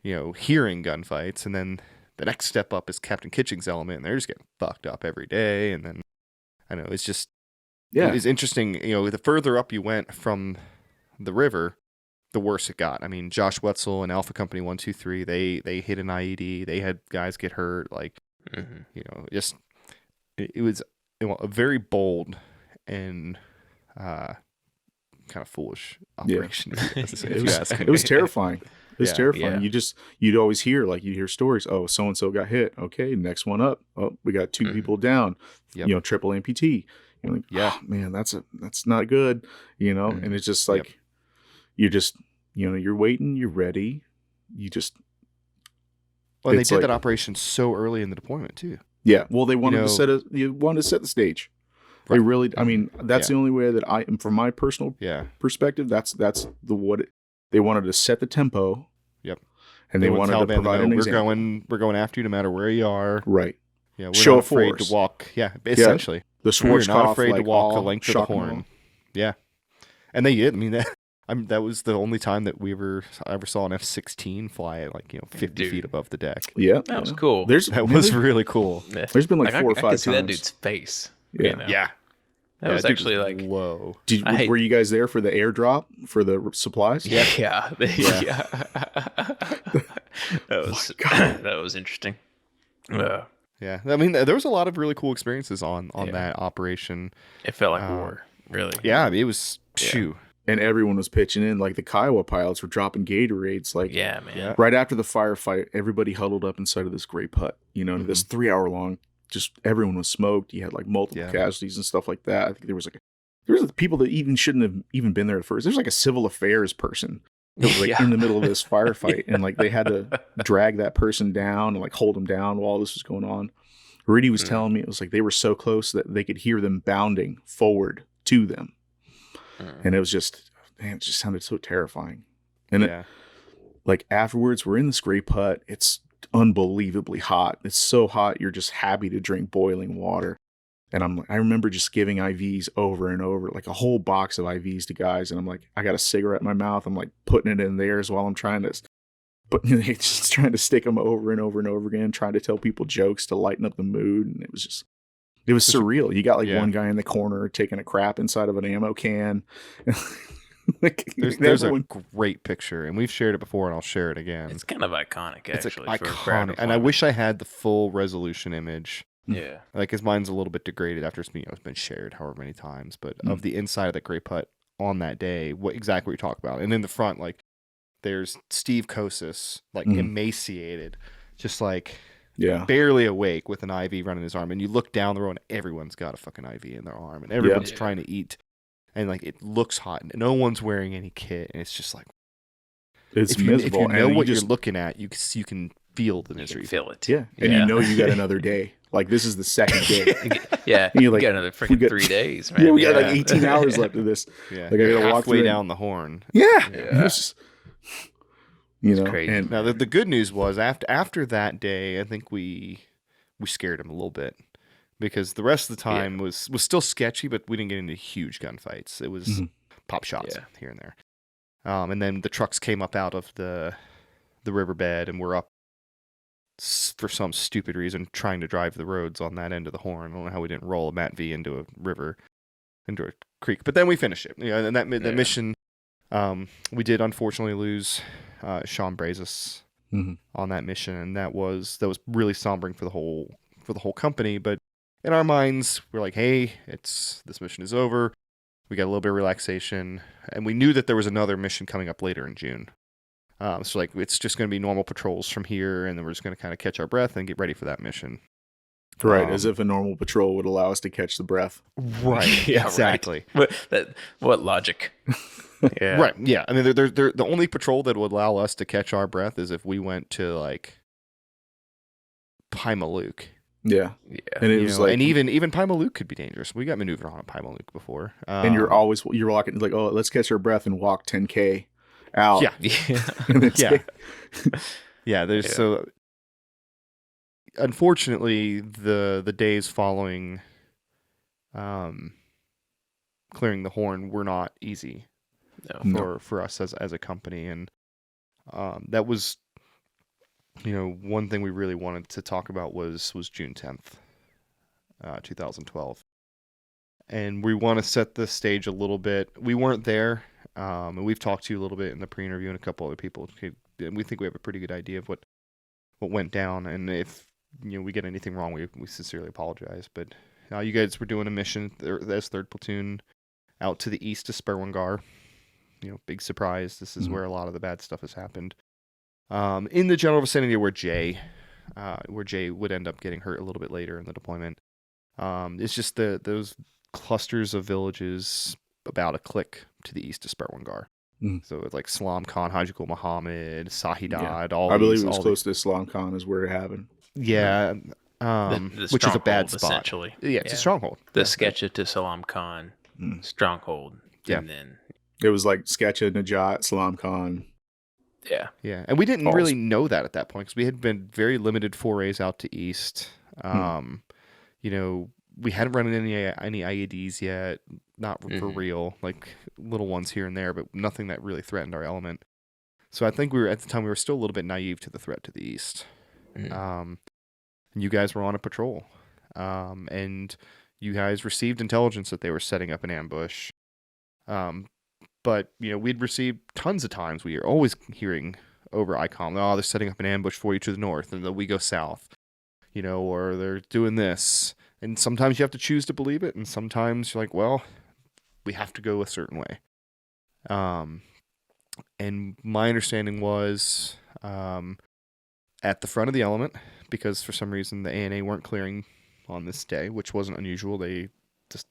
hearing gunfights. And then the next step up is Captain Kitching's element, and they're just getting fucked up every day. And then I know it's just it's interesting. The further up you went from the river, the worse it got. I mean, Josh Wetzel and Alpha Company 123, they hit an IED. They had guys get hurt. Like, just it was a very bold and kind of foolish operation. It was terrifying. It was terrifying. Yeah. You'd always hear stories. Oh, so and so got hit. Okay, next one up. Oh, we got 2 people down. Yep. Triple amputee. You're like, oh, man, that's not good. And it's just like you're just you're waiting, you're ready. Well, they did that operation so early in the deployment too. Yeah. Well, they wanted to set the stage. Right. They really. I mean, that's the only way that I am, from my personal perspective. That's they wanted to set the tempo. Yep. And they wanted to provide an example. We're going after you no matter where you are. Right. Yeah. We're Show not afraid force. to walk. Yeah. Essentially, the Schwarzkopf, we're not afraid to walk the length of the shock horn. Yeah. And they did. I mean that was the only time that I ever saw an F-16 fly at 50 feet above the deck. Yeah, that was cool. That was really cool. There's been 4 or 5 times. I could see that dude's face. Yeah, yeah. That was actually whoa. Were you guys there for the airdrop for the supplies? Yeah. That was interesting. Yeah, I mean, there was a lot of really cool experiences on that operation. It felt like war, really. Yeah, it was shoo. And everyone was pitching in. Like the Kiowa pilots were dropping Gatorades. Like, yeah, man. Yeah. Right after the firefight, everybody huddled up inside of this grape hut. This 3-hour long. Just everyone was smoked. You had multiple casualties and stuff like that. I think there was There's people that even shouldn't have even been there at first. There's like a civil affairs person that was like in the middle of this firefight, and like they had to drag that person down and like hold him down while this was going on. Rudy was telling me it was like they were so close that they could hear them bounding forward to them, and it was just, man, it just sounded so terrifying. And it, like afterwards, we're in this gray putt. It's unbelievably hot. It's so hot you're just happy to drink boiling water. And I remember just giving IVs over and over, like a whole box of IVs to guys. And I'm like, I got a cigarette in my mouth. I'm like putting it in theirs while I'm trying to, just trying to stick them over and over and over again, trying to tell people jokes to lighten up the mood. And it was surreal. You got like one guy in the corner taking a crap inside of an ammo can. Like, there's a great picture, and we've shared it before, and I'll share it again. It's kind of iconic, actually. It's iconic, and I wish I had the full resolution image. Yeah, like his mine's a little bit degraded after it's been shared however many times, but of the inside of that gray putt on that day, exactly what you're talking about. And in the front, like there's Steve Kosis, like emaciated, just like barely awake with an IV running his arm, and you look down the road, and everyone's got a fucking IV in their arm, and everyone's trying to eat, and like it looks hot, and no one's wearing any kit, and it's just like it's miserable. If you know what you're looking at, you can feel the misery. You can feel it. Yeah, and you know you got another day. Like, this is the second day. You got another freaking 3 days, man. Yeah, we got like 18 hours left of this. Yeah, like I gotta walk halfway down the horn. Yeah. It was just, it's crazy. And now the good news was after that day, I think we scared him a little bit, because the rest of the time was still sketchy, but we didn't get into huge gunfights. It was pop shots here and there. And then the trucks came up out of the riverbed, and we're up for some stupid reason trying to drive the roads on that end of the horn. I don't know how we didn't roll a Mat V into a river, into a creek, but then we finished it. And that mission, we did unfortunately lose Sean Brazis on that mission, and that was really sombering for the whole company. But in our minds, we're like, hey, this mission is over. We got a little bit of relaxation, and we knew that there was another mission coming up later in June. So like it's just going to be normal patrols from here, and then we're just going to kind of catch our breath and get ready for that mission. Right, as if a normal patrol would allow us to catch the breath. Right, exactly. Right. What logic? Yeah. Right, yeah. I mean, they're the only patrol that would allow us to catch our breath is if we went to like Paimaluk. Yeah. And it was like, and even Paimaluk could be dangerous. We got maneuvered on a Paimaluk before. And you're walking like, oh, let's catch our breath and walk 10K out. So unfortunately the days following clearing the horn were not easy for us as a company, and that was one thing we really wanted to talk about was June 10th 2012, and we want to set the stage a little bit. We weren't there. And we've talked to you a little bit in the pre-interview and a couple other people. And we think we have a pretty good idea of what went down. And if we get anything wrong, we sincerely apologize. But you guys were doing a mission as 3rd Platoon out to the east of Sperwan Ghar. Big surprise. This is where a lot of the bad stuff has happened. In the general vicinity where Jay would end up getting hurt a little bit later in the deployment. It's just those clusters of villages about a click to the east of Sperwan Ghar. So it's like Salam Khan, Hajikul Muhammad, Sahidad, I believe it was close to Salam Khan is where it happened. Yeah. The which is a bad spot. Essentially. Yeah, it's a stronghold. The Sketcha to Salam Khan stronghold. Yeah. And then it was like Sketcha, Najat, Salam Khan. Yeah. Yeah. And we didn't really know that at that point, because we had been very limited forays out to east. We hadn't run into any IEDs yet, not for real, like little ones here and there, but nothing that really threatened our element. So I think at the time we were still a little bit naive to the threat to the east. And you guys were on a patrol, and you guys received intelligence that they were setting up an ambush. But we'd received tons of times. We are always hearing over ICOM, oh, they're setting up an ambush for you to the north, and then we go south, or they're doing this. And sometimes you have to choose to believe it, and sometimes you're like, well, we have to go a certain way. And my understanding was at the front of the element, because for some reason the ANA weren't clearing on this day, which wasn't unusual. They just,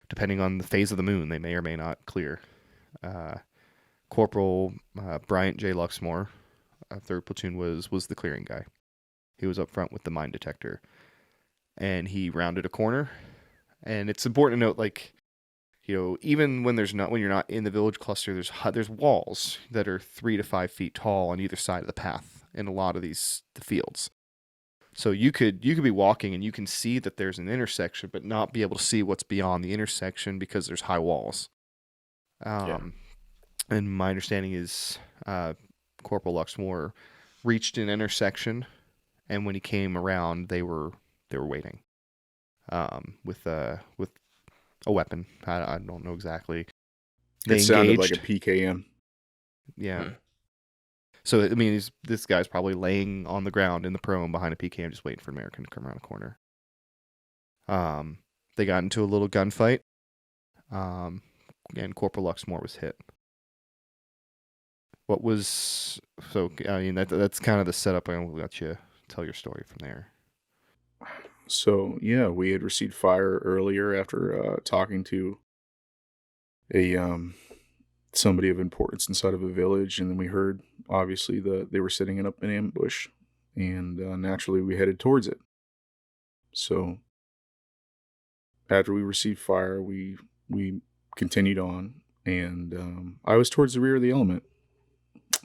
Depending on the phase of the moon, they may or may not clear. Corporal Bryant J. Luxmore, 3rd Platoon, was the clearing guy. He was up front with the mine detector, and he rounded a corner. And it's important to note, like, even when you're not in the village cluster, there's walls that are 3 to 5 feet tall on either side of the path in a lot of the fields. So you could be walking and you can see that there's an intersection, but not be able to see what's beyond the intersection because there's high walls. And my understanding is Corporal Luxmore reached an intersection, and when he came around, they were waiting with a weapon. I don't know exactly. It sounded like a PKM. Yeah. So, I mean, this guy's probably laying on the ground in the prone behind a PKM just waiting for an American to come around the corner. They got into a little gunfight. And Corporal Luxmore was hit. That's kind of the setup. I'm going to let you tell your story from there. So, yeah, we had received fire earlier after talking to somebody of importance inside of a village, and then we heard, obviously, they were setting up an ambush, and naturally we headed towards it. So, after we received fire, we continued on, and I was towards the rear of the element.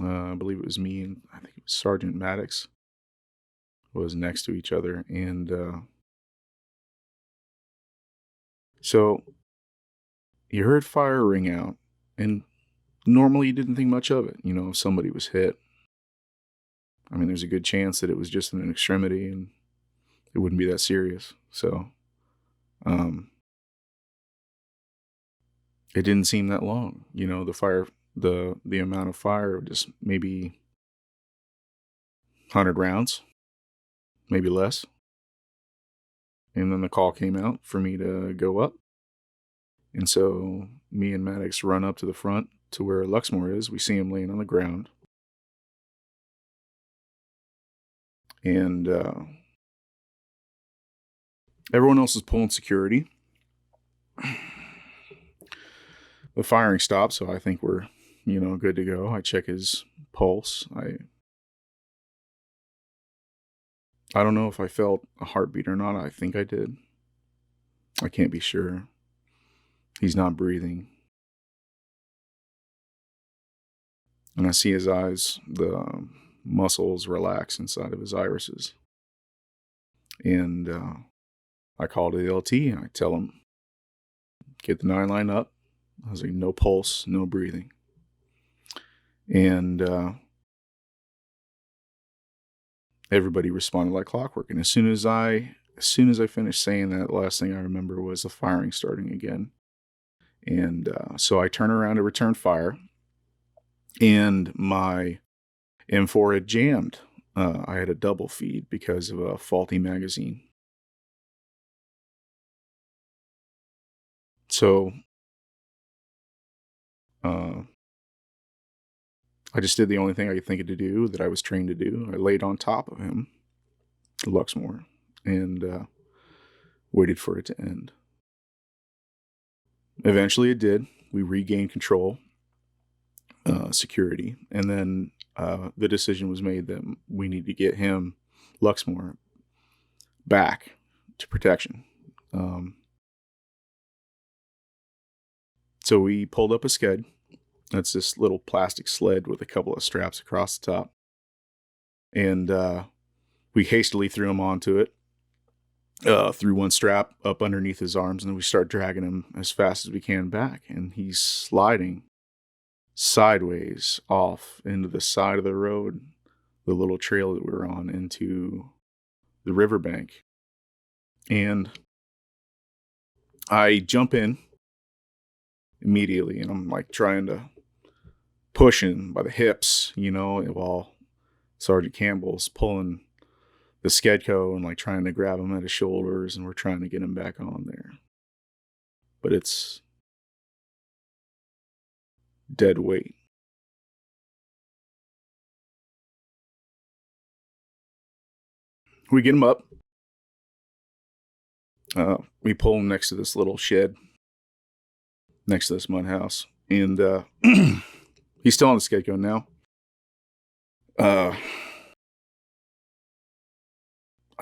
I believe it was me and I think it was Sergeant Maddox was next to each other, and so you heard fire ring out, and normally you didn't think much of it. If somebody was hit, I mean, there's a good chance that it was just in an extremity and it wouldn't be that serious. So, it didn't seem that long. The fire, the amount of fire, just maybe 100 rounds, maybe less. And then the call came out for me to go up. And so me and Maddox run up to the front to where Luxmore is. We see him laying on the ground. And everyone else is pulling security. The firing stopped, so I think we're, good to go. I check his pulse. I don't know if I felt a heartbeat or not. I think I did. I can't be sure. He's not breathing. And I see his eyes, the muscles relax inside of his irises. And I call to the LT and I tell him, get the 9 line up. I was like, no pulse, no breathing. And everybody responded like clockwork. And as soon as I finished saying that, the last thing I remember was the firing starting again. And so I turn around to return fire, and my M4 had jammed. I had a double feed because of a faulty magazine. So I just did the only thing I could think of to do, that I was trained to do. I laid on top of him, Luxmore, and waited for it to end. Eventually it did. We regained control, security, and then the decision was made that we need to get him, Luxmore, back to protection. So we pulled up a sked. That's this little plastic sled with a couple of straps across the top. And we hastily threw him onto it, threw one strap up underneath his arms, and then we start dragging him as fast as we can back. And he's sliding sideways off into the side of the road, the little trail that we were on, into the riverbank. And I jump in immediately, and I'm like trying to push him by the hips, while Sergeant Campbell's pulling the Skedco and like trying to grab him at his shoulders, and we're trying to get him back on there. But it's dead weight. We get him up. We pull him next to this little shed next to this mud house. And he's still on the scapegoat now. I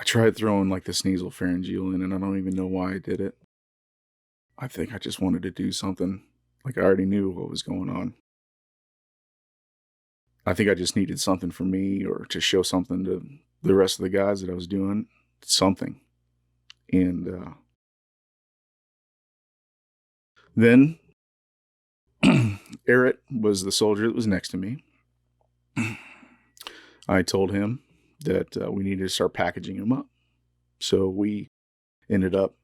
tried throwing like this nasopharyngeal in, and I don't even know why I did it. I think I just wanted to do something. Like I already knew what was going on. I think I just needed something for me, or to show something to the rest of the guys that I was doing something. And then Eric was the soldier that was next to me. I told him that we needed to start packaging him up. So we ended up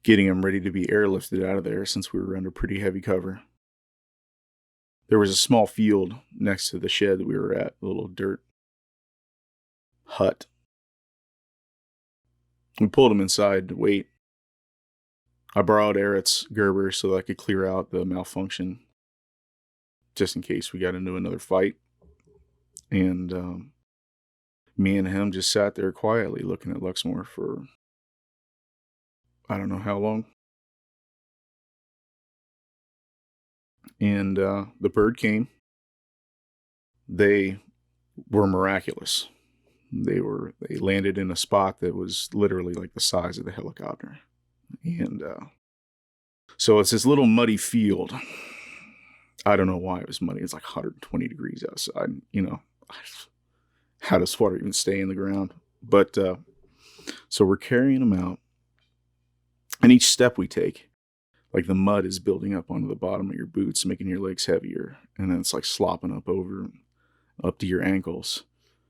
getting him ready to be airlifted out of there, since we were under pretty heavy cover. There was a small field next to the shed that we were at, a little dirt hut. We pulled him inside to wait. I borrowed Eric's Gerber so that I could clear out the malfunction, just in case we got into another fight. And me and him just sat there quietly looking at Luxmore for I don't know how long. And the bird came. They were miraculous. They landed in a spot that was literally like the size of the helicopter. And so it's this little muddy field. I don't know why it was muddy. It's like 120 degrees outside. You know, how does water even stay in the ground? But so we're carrying them out. And each step we take, like the mud is building up onto the bottom of your boots, making your legs heavier. And then it's like slopping up to your ankles,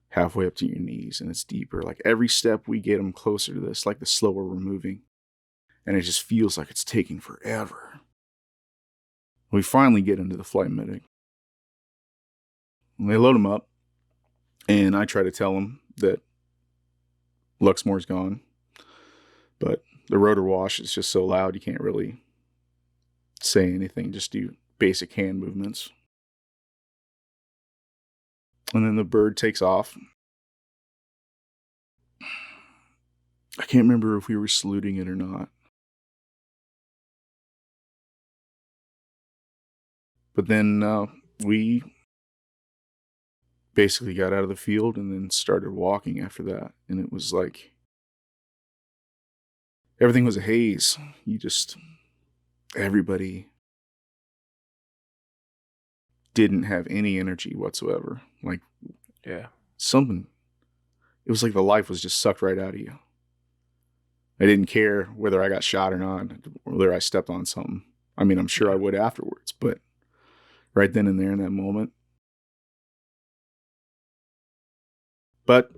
halfway up to your knees. And it's deeper. Like every step we get them closer to this, like the slower we're moving. And it just feels like it's taking forever. We finally get into the flight medic. And they load him up. And I try to tell him that Luxmore's gone. But the rotor wash is just so loud you can't really say anything. Just do basic hand movements. And then the bird takes off. I can't remember if we were saluting it or not. But then we basically got out of the field and then started walking after that. And it was like, everything was a haze. Everybody didn't have any energy whatsoever. Like, yeah, it was like the life was just sucked right out of you. I didn't care whether I got shot or not, whether I stepped on something. I mean, I'm sure I would afterwards, but right then and there in that moment. But,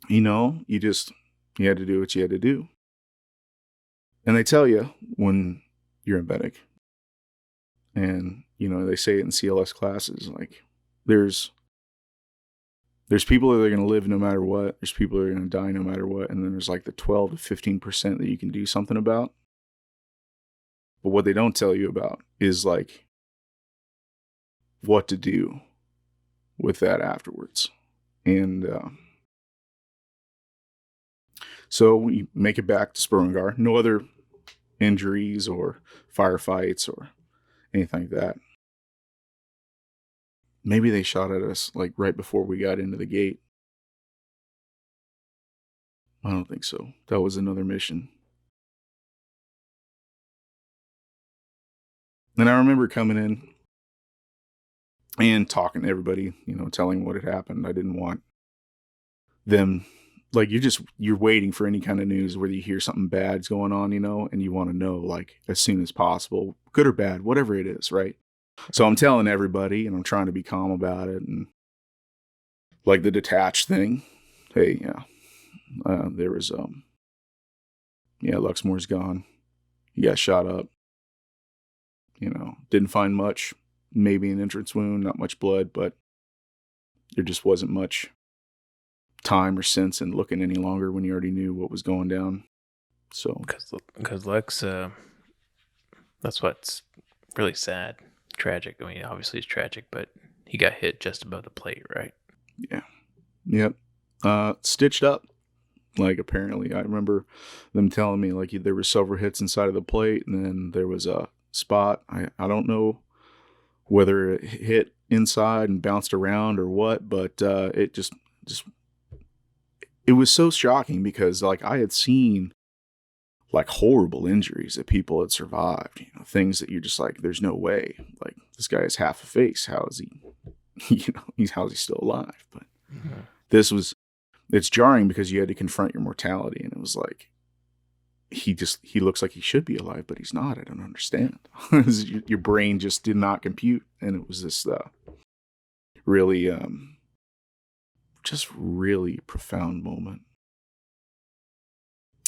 you know, you had to do what you had to do. And they tell you when you're a medic, and, you know, they say it in CLS classes, like, there's people that are going to live no matter what. There's people that are going to die no matter what. And then there's like the 12 to 15% that you can do something about. But what they don't tell you about is like what to do with that afterwards. And so we make it back to Sperwan Ghar. No other injuries or firefights or anything like that. Maybe they shot at us like right before we got into the gate. I don't think so. That was another mission. And I remember coming in and talking to everybody, you know, telling what had happened. I didn't want them, like, you're waiting for any kind of news, whether you hear something bad's going on, you know, and you want to know, like, as soon as possible, good or bad, whatever it is, right? So I'm telling everybody, and I'm trying to be calm about it, and like the detached thing. Hey, there was, Luxmore's gone. He got shot up. You know, didn't find much. Maybe an entrance wound, not much blood, but there just wasn't much time or sense in looking any longer when you already knew what was going down. So, because Lex, that's what's really sad. Tragic. I mean, obviously it's tragic, but he got hit just above the plate, right? Yeah. Yep. Stitched up. Like, apparently, I remember them telling me, like, there were several hits inside of the plate, and then there was spot. I don't know whether it hit inside and bounced around or what, but it just it was so shocking because like I had seen like horrible injuries that people had survived, you know, things that you're just like, there's no way. Like this guy has half a face. How is he, how is he still alive? But it's jarring because you had to confront your mortality. And it was like, he looks like he should be alive, but he's not. I don't understand. Your brain just did not compute. And it was this really, just really profound moment.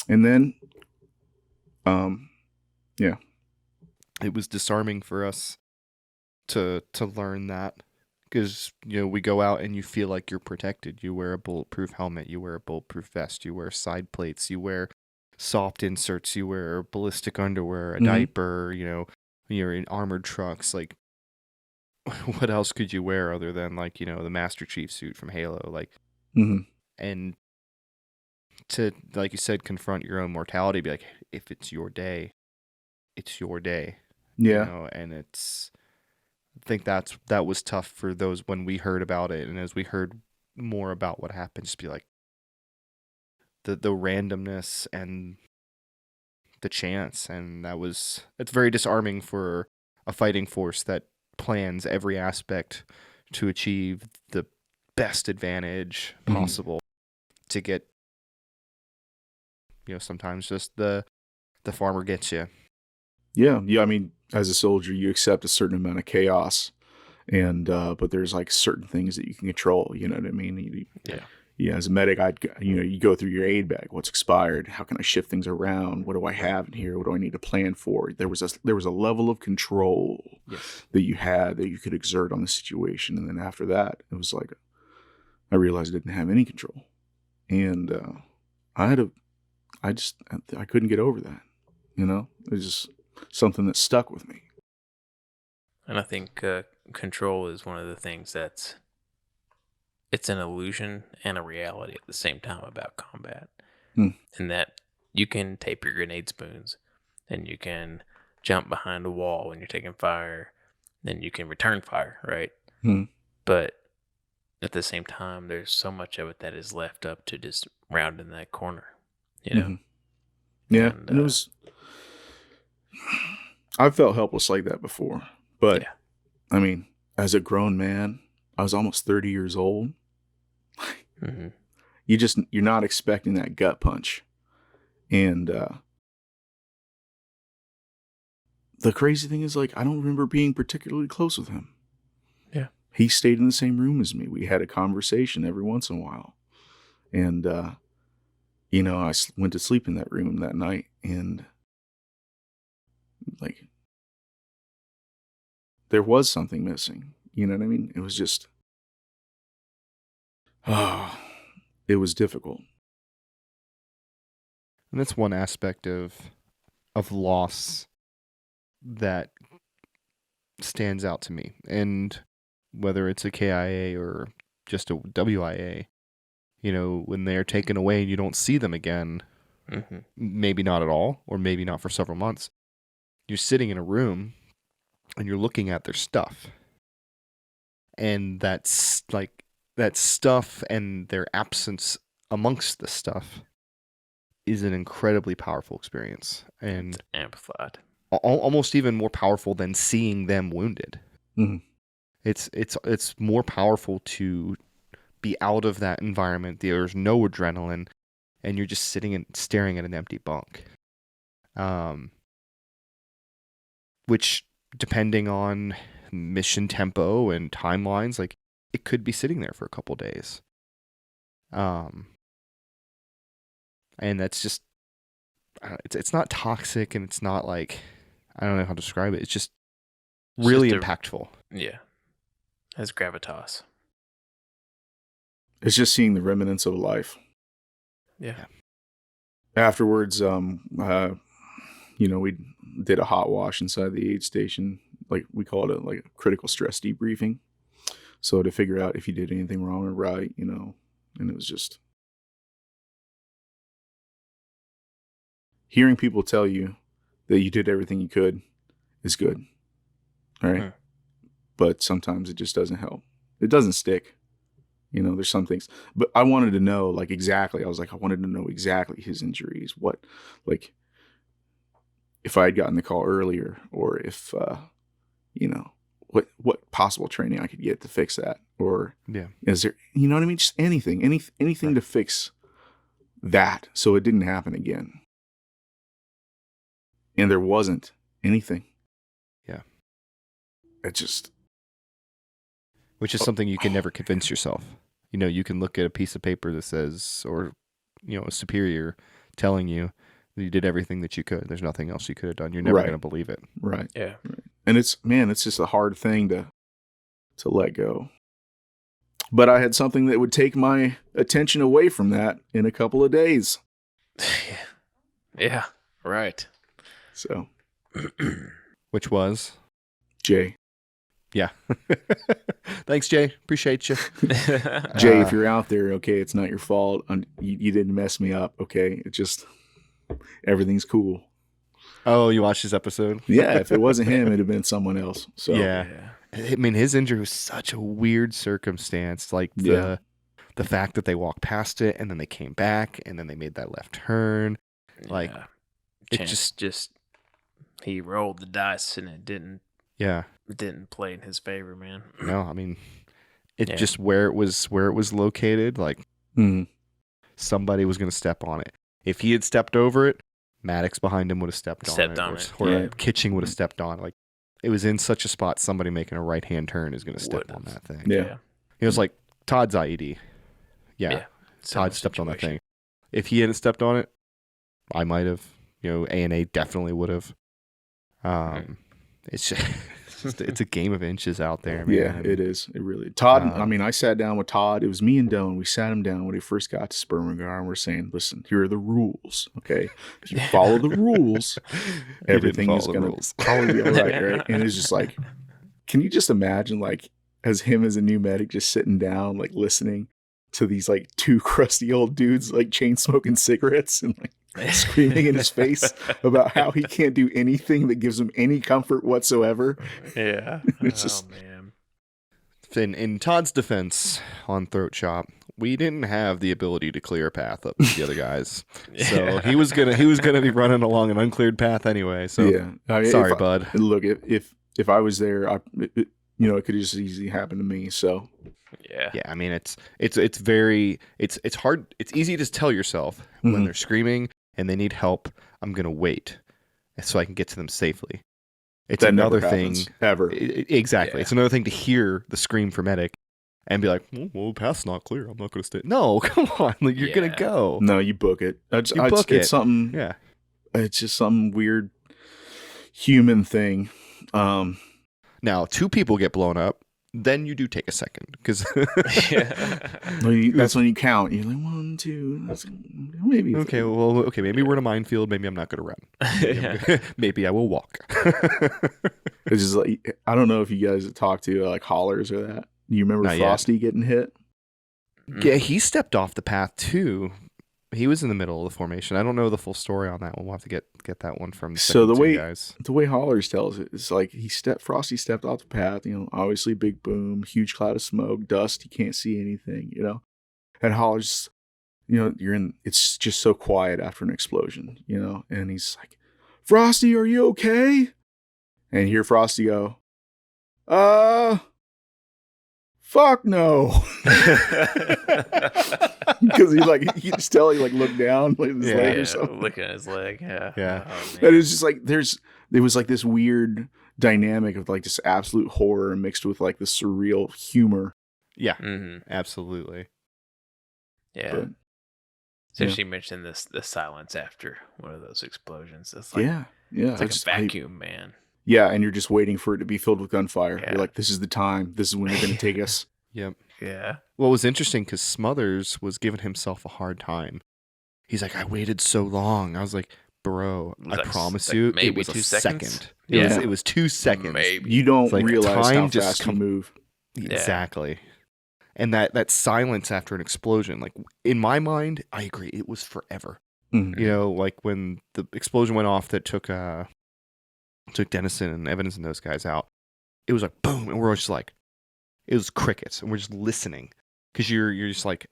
And then, yeah, it was disarming for us to learn that, because we go out and you feel like you're protected. You wear a bulletproof helmet, you wear a bulletproof vest, you wear side plates, you wear soft inserts, you wear ballistic underwear, a diaper. You're in armored trucks. Like, what else could you wear other than like the Master Chief suit from Halo? Like, and to, like you said, confront your own mortality, be like, if it's your day, it's your day. Yeah. And I think that was tough for those when we heard about it, and as we heard more about what happened, just be like, the randomness and the chance, and it's very disarming for a fighting force that plans every aspect to achieve the best advantage possible to get, sometimes just the farmer gets you. Yeah. I mean, as a soldier, you accept a certain amount of chaos, and but there's like certain things that you can control. You know what I mean? Yeah. As a medic, you go through your aid bag. What's expired? How can I shift things around? What do I have in here? What do I need to plan for? There was a level of control that you had that you could exert on the situation, and then after that, it was like I realized I didn't have any control, and I couldn't get over that. It was just something that stuck with me. And I think control is one of the things it's an illusion and a reality at the same time about combat. And that you can tape your grenade spoons, and you can jump behind a wall when you're taking fire, then you can return fire, right? But at the same time, there's so much of it that is left up to just round in that corner, Yeah, And it was. I've felt helpless like that before, but I mean, as a grown man, I was almost 30 years old. You're not expecting that gut punch. And the crazy thing is, like, I don't remember being particularly close with him. Yeah. He stayed in the same room as me. We had a conversation every once in a while. And, I went to sleep in that room that night, and like, there was something missing. You know what I mean? It was just, it was difficult. And that's one aspect of loss that stands out to me. And whether it's a KIA or just a WIA, when they're taken away and you don't see them again, maybe not at all, or maybe not for several months, you're sitting in a room and you're looking at their stuff. And that's like, that stuff and their absence amongst the stuff is an incredibly powerful experience, and it's amplified, almost even more powerful than seeing them wounded. It's more powerful to be out of that environment. There's no adrenaline, and you're just sitting and staring at an empty bunk. Which, depending on mission tempo and timelines, like, it could be sitting there for a couple days. And that's just, it's not toxic, and it's not like, I don't know how to describe it. It's just really impactful. As gravitas. It's just seeing the remnants of life. Yeah. Afterwards, we did a hot wash inside the aid station. Like, we call it a critical stress debriefing. So to figure out if you did anything wrong or right, and it was just hearing people tell you that you did everything you could is good. All right. Hmm. But sometimes it just doesn't help. It doesn't stick. You know, there's some things, but I wanted to know like exactly. I was like, I wanted to know exactly his injuries. What, like, if I had gotten the call earlier, or if, you know, what possible training I could get to fix that, or is there, you know what I mean? Just anything right. to fix that so it didn't happen again. And there wasn't anything. Yeah. It just. Which is something you can never convince yourself. You know, you can look at a piece of paper that says, or, you know, a superior telling you that you did everything that you could. There's nothing else you could have done. You're never going to believe it. Right. Yeah. Right. And it's just a hard thing to let go. But I had something that would take my attention away from that in a couple of days. Yeah. Right. So. Which was? Jay. Yeah. Thanks, Jay. Appreciate you. Jay, if you're out there, okay, it's not your fault. You didn't mess me up, okay? It just, everything's cool. Oh, you watched this episode? Yeah, if it wasn't him, it'd have been someone else. So yeah. I mean, his injury was such a weird circumstance. Like the fact that they walked past it and then they came back and then they made that left turn. Like it just he rolled the dice and it didn't. Yeah. It didn't play in his favor, man. No, I mean, it just where it was located. Like somebody was going to step on it. If he had stepped over it, Maddox behind him would have stepped on it. Or Kitching would have stepped on it. Like it was in such a spot. Somebody making a right hand turn is going to step on that thing. Yeah. It was like Todd's IED. Yeah. Todd stepped on that thing. If he hadn't stepped on it, I might have. You know, A&A definitely would have. It's just it's a game of inches out there, man. Yeah, it is. It really. Todd, I mean, I sat down with Todd. It was me and Doan. We sat him down when he first got to Sperwan Ghar, and we're saying, listen, here are the rules, okay? If you follow the rules, everything is going to probably be all right? And it's just like, can you just imagine, like, as him as a new medic just sitting down, like, listening to these, like, two crusty old dudes, like, chain smoking cigarettes and, like, screaming in his face about how he can't do anything that gives him any comfort whatsoever. Yeah. It's just, man. In Todd's defense on Throat Chop, we didn't have the ability to clear a path up to the other guys. So he was gonna be running along an uncleared path anyway. So I mean, sorry, bud. Look, if I was there, it could just easily happen to me. So yeah. I mean, it's very hard. It's easy to tell yourself when they're screaming and they need help. I'm gonna wait so I can get to them safely. It's that another never thing. Ever. Exactly. Yeah. It's another thing to hear the scream for medic and be like, well, path's not clear. I'm not going to stay. No, come on. Like, you're going to go. No, you book it. It's something. Yeah. It's just some weird human thing. Now, two people get blown up. Then you do take a second because that's when you count. You're like 1, 2, maybe. Okay, maybe we're in a minefield. Maybe I'm not going to run. Maybe I will walk. It's just like, I don't know if you guys talk to like haulers or that. You remember not Frosty yet. Getting hit? Yeah, he stepped off the path too. He was in the middle of the formation. I don't know the full story on that one. We'll have to get that one from the way haulers tells it, it's like Frosty stepped off the path, obviously big boom, huge cloud of smoke, dust, you can't see anything, and haulers, it's just so quiet after an explosion, and he's like, Frosty, are you okay? And you hear Frosty go, fuck no. Because he just tell he looked down like his leg or something. Look at his leg. Yeah. Oh, and it's just like there was like this weird dynamic of like this absolute horror mixed with like this surreal humor. Yeah, absolutely. Yeah. Since you mentioned the silence after one of those explosions, it's like it's like a vacuum, man. Yeah, and you're just waiting for it to be filled with gunfire. Yeah. You're like, this is the time. This is when they're going to take us. Yep. Yeah. Well, it was interesting because Smothers was giving himself a hard time. He's like, I waited so long. I was like, bro, I promise you, maybe it was 2 a seconds. Second. It was 2 seconds. Maybe. You don't realize how fast you move. Exactly. And that silence after an explosion, like in my mind, I agree, it was forever. Mm-hmm. Like when the explosion went off that took took Dennison and Evans and those guys out. It was like boom, and we're just like, it was crickets, and we're just listening because you're just like,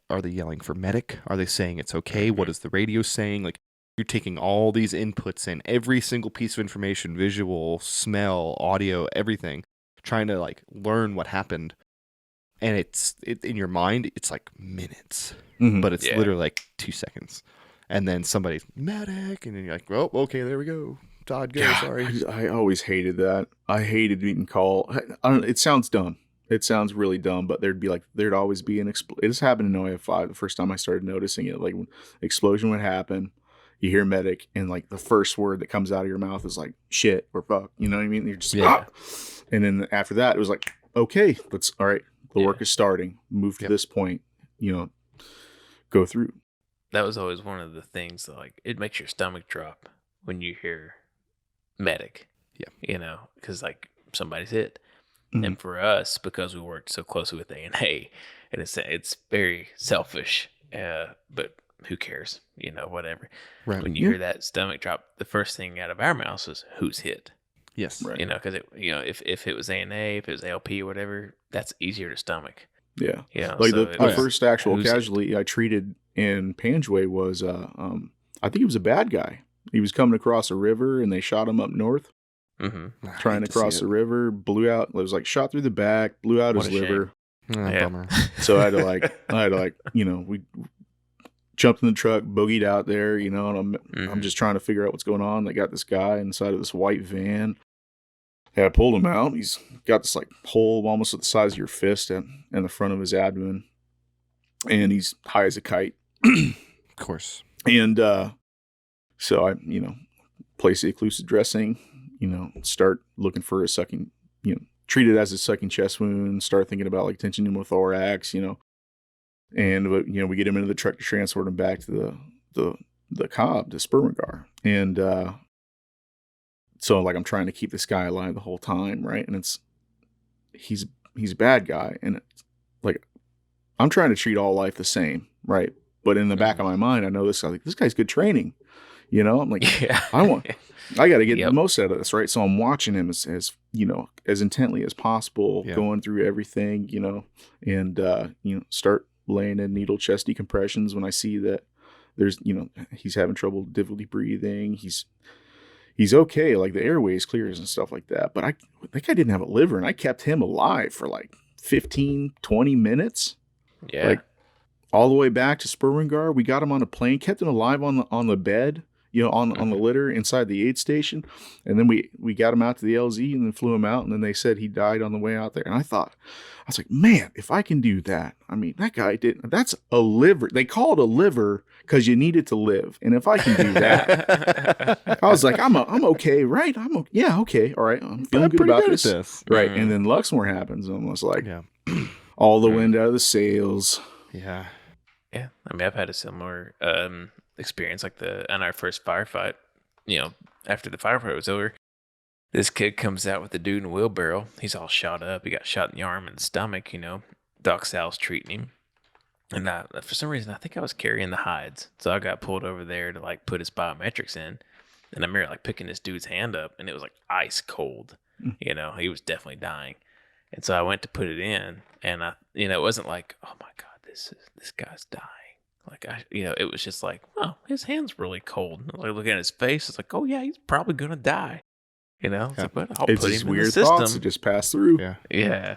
are they yelling for medic? Are they saying it's okay? What is the radio saying? Like, you're taking all these inputs in, every single piece of information, visual, smell, audio, everything, trying to like learn what happened. And it in your mind, it's like minutes, but it's literally like 2 seconds. And then somebody's medic, and then you're like, well, okay, there we go. Todd, go. Sorry. I always hated that. I hated being called. It sounds dumb. It sounds really dumb, but there'd always be an explosion. It just happened in OF5 the first time I started noticing it. Like, when explosion would happen, you hear medic, and like the first word that comes out of your mouth is like shit or fuck. You know what I mean? You're just And then after that, it was like, okay, all right. The work is starting. Move to this point. Go through. That was always one of the things that, like, it makes your stomach drop when you hear medic. Yeah. Because like somebody's hit. Mm-hmm. And for us, because we worked so closely with A&A, and it's very selfish, but who cares? Whatever. Right. When you hear that stomach drop, the first thing out of our mouths is who's hit. Yes. Right. Because if it was A&A, if it was ALP or whatever, that's easier to stomach. Yeah. Like so the first actual casualty I treated in Panjwai was, I think he was a bad guy. He was coming across a river, and they shot him up north. Mm-hmm. Trying to cross the river, blew out. It was like shot through the back, blew out his liver. Bummer. So I had to we jumped in the truck, boogied out there, and I'm just trying to figure out what's going on. They got this guy inside of this white van. Yeah, I pulled him out. He's got this like hole almost the size of your fist in the front of his abdomen, and he's high as a kite. Of course. And so I, place the occlusive dressing. Start looking for a sucking, treat it as a sucking chest wound, start thinking about like tension pneumothorax, and, we get him into the truck to transport him back to the COP, to Sperwan Ghar. And, so like, I'm trying to keep this guy alive the whole time. Right. And he's a bad guy. And it's like, I'm trying to treat all life the same. Right. But in the back of my mind, I know this guy's good training. I'm like, I got to get the most out of this, right? So I'm watching him as intently as possible, going through everything, and start laying in needle chest decompressions when I see that there's, he's having trouble, difficulty breathing. He's okay, like the airways clears and stuff like that. But that guy didn't have a liver, and I kept him alive for like 15, 20 minutes. Yeah. Like all the way back to Sperwan Ghar. We got him on a plane, kept him alive on the bed. On the litter inside the aid station. And then we got him out to the LZ and then flew him out. And then they said he died on the way out there. And I was like, man, if I can do that, I mean, that guy didn't, that's a liver. They call it a liver because you need it to live. And if I can do that, I was like, I'm okay, right? Okay. All right. I'm feeling good about this. Right. And then Luxmore happens. And I was like, all the wind out of the sails. Yeah. Yeah. I mean, I've had a similar, experience like on our first firefight. After the firefight was over, this kid comes out with the dude in a wheelbarrow. He's all shot up. He got shot in the arm and the stomach. Doc Sal's treating him, and for some reason I think I was carrying the hides, so I got pulled over there to like put his biometrics in, and I remember like picking this dude's hand up, and it was like ice cold. He was definitely dying, and so I went to put it in, and it wasn't like, oh my god, this guy's dying. Like, it was just like, oh, his hand's really cold. Like, looking at his face, it's like, oh, yeah, he's probably going to die. It's like, but I'll put him in the system. Thoughts that just pass through. Yeah. Yeah.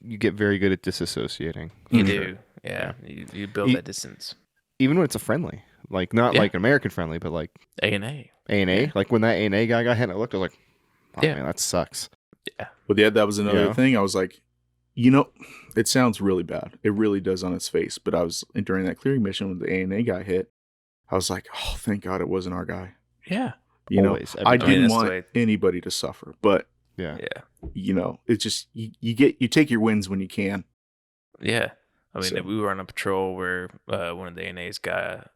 You get very good at disassociating. You do. Yeah. You build that distance. Even when it's a friendly. Like, not like an American friendly, but like A&A. A&A? Yeah. Like, when that A&A guy got hit, I looked, I was like, oh, man, that sucks. Yeah. But that was another thing. I was like, it sounds really bad. It really does on its face. But during that clearing mission when the A&A guy hit, I was like, oh, thank God it wasn't our guy. Yeah. Always, I didn't want anybody to suffer. But, it's just, you take your wins when you can. Yeah. I mean, we were on a patrol where one of the A&A's got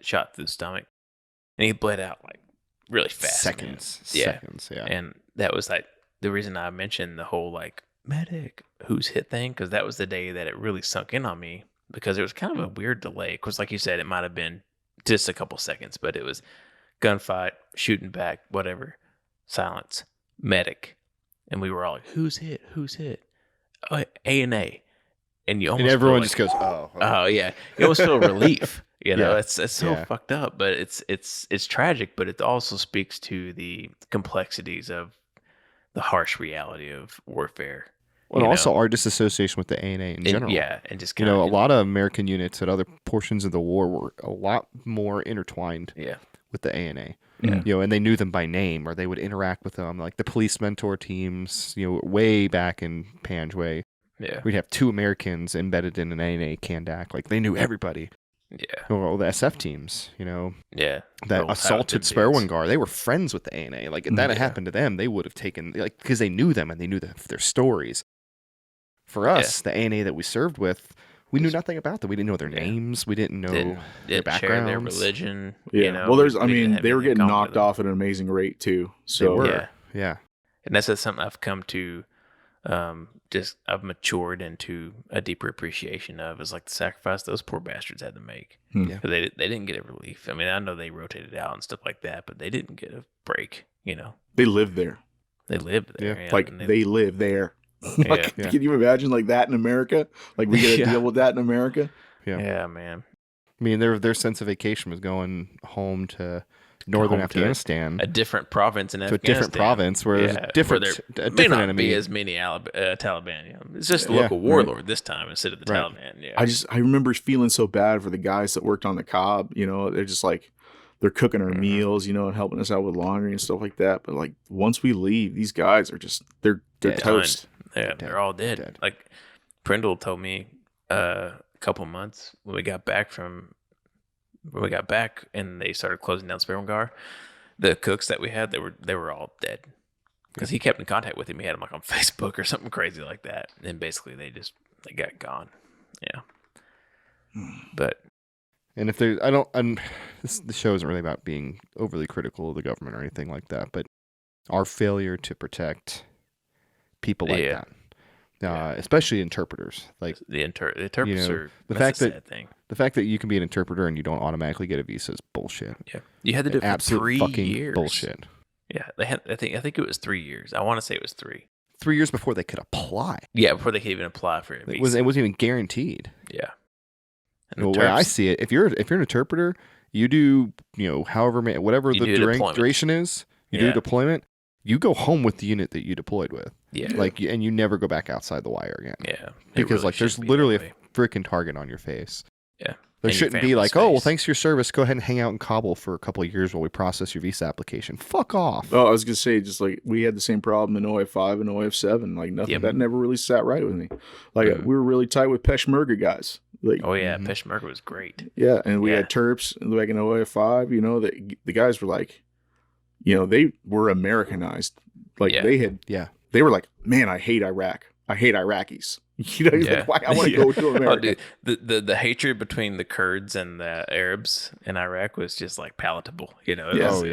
shot through the stomach. And he bled out like really fast. Seconds. And that was like the reason I mentioned the whole like, medic, who's hit thing, because that was the day that it really sunk in on me, because it was kind of a weird delay. Because like you said, it might have been just a couple seconds, but it was gunfight, shooting back, whatever. Silence. Medic. And we were all like, who's hit? Who's hit? Oh, A&A. And you almost everyone feel just goes, oh. oh yeah. You almost feel relief. You know, Yeah. it's so fucked up, but it's tragic, but it also speaks to the complexities of the harsh reality of warfare. And also our disassociation with the A&A in general. Yeah, and just a lot of American units at other portions of the war were a lot more intertwined with the A&A. Yeah. And they knew them by name, or they would interact with them, like the police mentor teams. Way back in Panjwai, we'd have 2 Americans embedded in an A&A Kandak. Like they knew everybody. Yeah. All the SF teams, that Those assaulted talented Sperwan dudes. Ghar, they were friends with the A&A. Like if that had happened to them, they would have taken, like, because they knew them and they knew their stories. For us, the A&A that we served with, we knew nothing about them. We didn't know their names. We didn't know their didn't backgrounds. share their religion. Yeah. Well, they were getting knocked off at an amazing rate too. So They were. Yeah. And that's just something I've come to, I've matured into a deeper appreciation of, is like the sacrifice those poor bastards had to make. Yeah. They didn't get a relief. I mean, I know they rotated out and stuff like that, but they didn't get a break. They lived there. They lived there. Yeah. Yeah, Like and they live there. Like, Yeah. can you imagine like that in America? Like we get to deal with that in America? Yeah, man. I mean, their sense of vacation was going home to northern Home to Afghanistan, a different province in to a Afghanistan. different province where there's Yeah, different, where a may different not enemy. be as many Taliban. It's just a Yeah, local warlord this time instead of the Right. Taliban. Yeah. I remember feeling so bad for the guys that worked on the cob. They're just like, they're cooking our meals, and helping us out with laundry and stuff like that. But like once we leave, these guys are just they're Dead. toast. Yeah, they're all dead. Dead. Like Prindle told me a couple months when we got back and they started closing down Sperwan Ghar, the cooks that we had, they were all dead. Because he kept in contact with him. He had him like on Facebook or something crazy like that. And basically they got gone. Yeah. But And if the show isn't really about being overly critical of the government or anything like that, but our failure to protect people like that, especially interpreters, like the interpreters are the that's fact a that sad thing. the fact that you can be an interpreter and you don't automatically get a visa is bullshit. Yeah, you had to do it for Absolute 3 fucking years. bullshit. Yeah, they had. I think it was 3 years. I want to say it was 3. 3 years before they could apply. Yeah, before they could even apply for it. It wasn't even guaranteed. Yeah. The way I see it, if you're an interpreter, you do whatever You the do deployment. duration is. You do deployment. You go home with the unit that you deployed with. Yeah. And you never go back outside the wire again. Yeah. Because there's literally a freaking target on your face. Yeah. There And your shouldn't be like, family's oh, well, face. thanks for your service. Go ahead and hang out in Kabul for a couple of years while we process your visa application. Fuck off. Oh, I was gonna say, just like we had the same problem in OF5 and OF7. Like nothing that never really sat right with me. Like we were really tight with Peshmerga guys. Like, oh yeah, Peshmerga was great. yeah, and we had Terps like in OF5. The guys were like, they were Americanized. Like they were like, man, I hate Iraq. I hate Iraqis. Like, why I want to go to America. Oh, dude, the hatred between the Kurds and the Arabs in Iraq was just like palatable. It was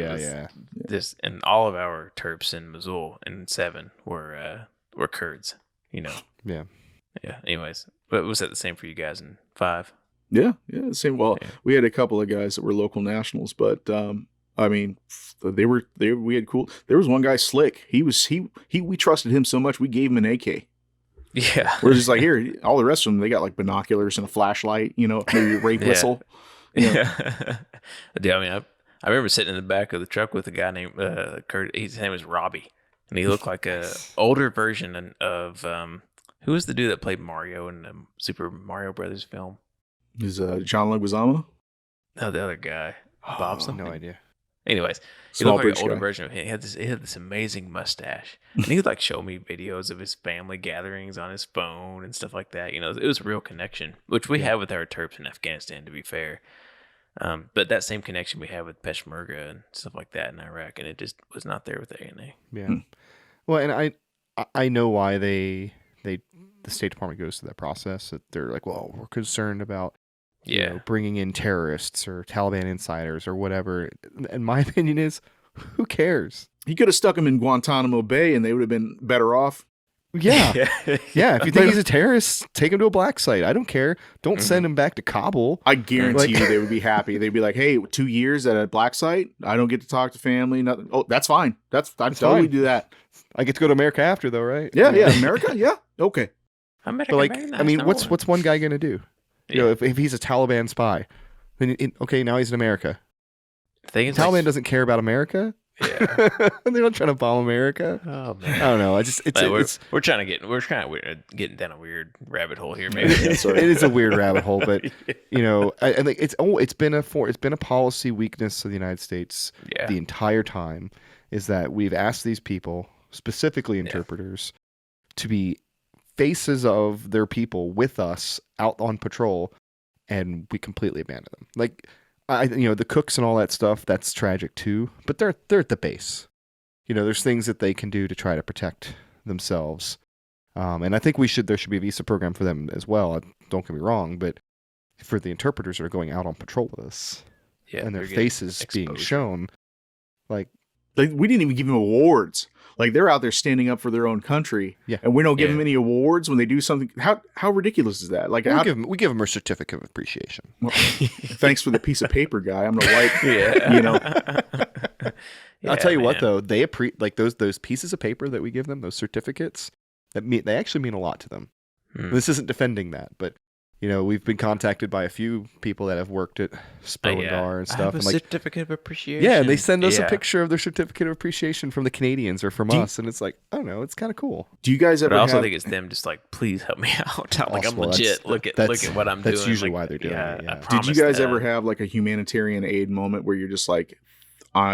this, and all of our Terps in Mosul in 7 were Kurds. Yeah. Yeah. Anyways, but was that the same for you guys in 5? Yeah, same. Well, we had a couple of guys that were local nationals, but I mean, we had cool. There was one guy, Slick. We trusted him so much we gave him an AK. Yeah. We're just like, here, all the rest of them, they got like binoculars and a flashlight, maybe a rape whistle. Yeah. Dude, I mean, I remember sitting in the back of the truck with a guy named Kurt. His name was Robbie, and he looked like a older version of who was the dude that played Mario in the Super Mario Brothers film? Is John Leguizamo? No, the other guy, Bob something. No idea. Anyways, he Small looked like bridge an older guy. version of him. He had this amazing mustache. And he would like show me videos of his family gatherings on his phone and stuff like that. It was a real connection, which we have with our Terps in Afghanistan, to be fair. But that same connection we have with Peshmerga and stuff like that in Iraq, and it just was not there with the ANA. Yeah. Well, and I know why the State Department goes through that process. That they're like, well, we're concerned about bringing in terrorists or Taliban insiders or whatever. And my opinion is, who cares? He could have stuck him in Guantanamo Bay and they would have been better off. Yeah. Yeah. If you think he's a terrorist, take him to a black site. I don't care. Don't send him back to Kabul. I guarantee you they would be happy. They'd be like, hey, 2 years at a black site. I don't get to talk to family. Nothing. Oh, that's fine. I'd totally do that. I get to go to America after, though, right? Yeah. America? Yeah. Okay. America, but like, very nice, I mean, number what's one guy going to do? You know, if he's a Taliban spy, then okay, now he's in America. The thing is, Taliban doesn't care about America. Yeah. They're not trying to bomb America. Oh man. I don't know. We're kind of getting down a weird rabbit hole here. Maybe it is a weird rabbit hole, but you know, I think it's been a policy weakness of the United States the entire time. Is that we've asked these people, specifically interpreters, to be faces of their people with us out on patrol, and we completely abandon them. Like, the cooks and all that stuff, that's tragic too, but they're at the base. You know, there's things that they can do to try to protect themselves. And I think there should be a visa program for them as well. Don't get me wrong, but for the interpreters that are going out on patrol with us and their faces being shown, like we didn't even give them awards. Like, they're out there standing up for their own country, and we don't give them any awards when they do something. How ridiculous is that? Like, we give them a certificate of appreciation. Well, thanks for the piece of paper, guy. I'm gonna wipe. You know. I'll tell you what, though, they like those pieces of paper that we give them, those certificates, they actually mean a lot to them. This isn't defending that, but you know, we've been contacted by a few people that have worked at Sperwan Ghar and stuff. I have a and certificate of appreciation. Yeah, and they send us a picture of their certificate of appreciation from the Canadians or from us, and it's like, I don't know, it's kind of cool. Do you guys ever? But I also think it's them just like, please help me out. Like, I'm legit. Look at what I'm doing. That's usually like, why they're doing it. Yeah. Did you guys ever have like a humanitarian aid moment where you're just like,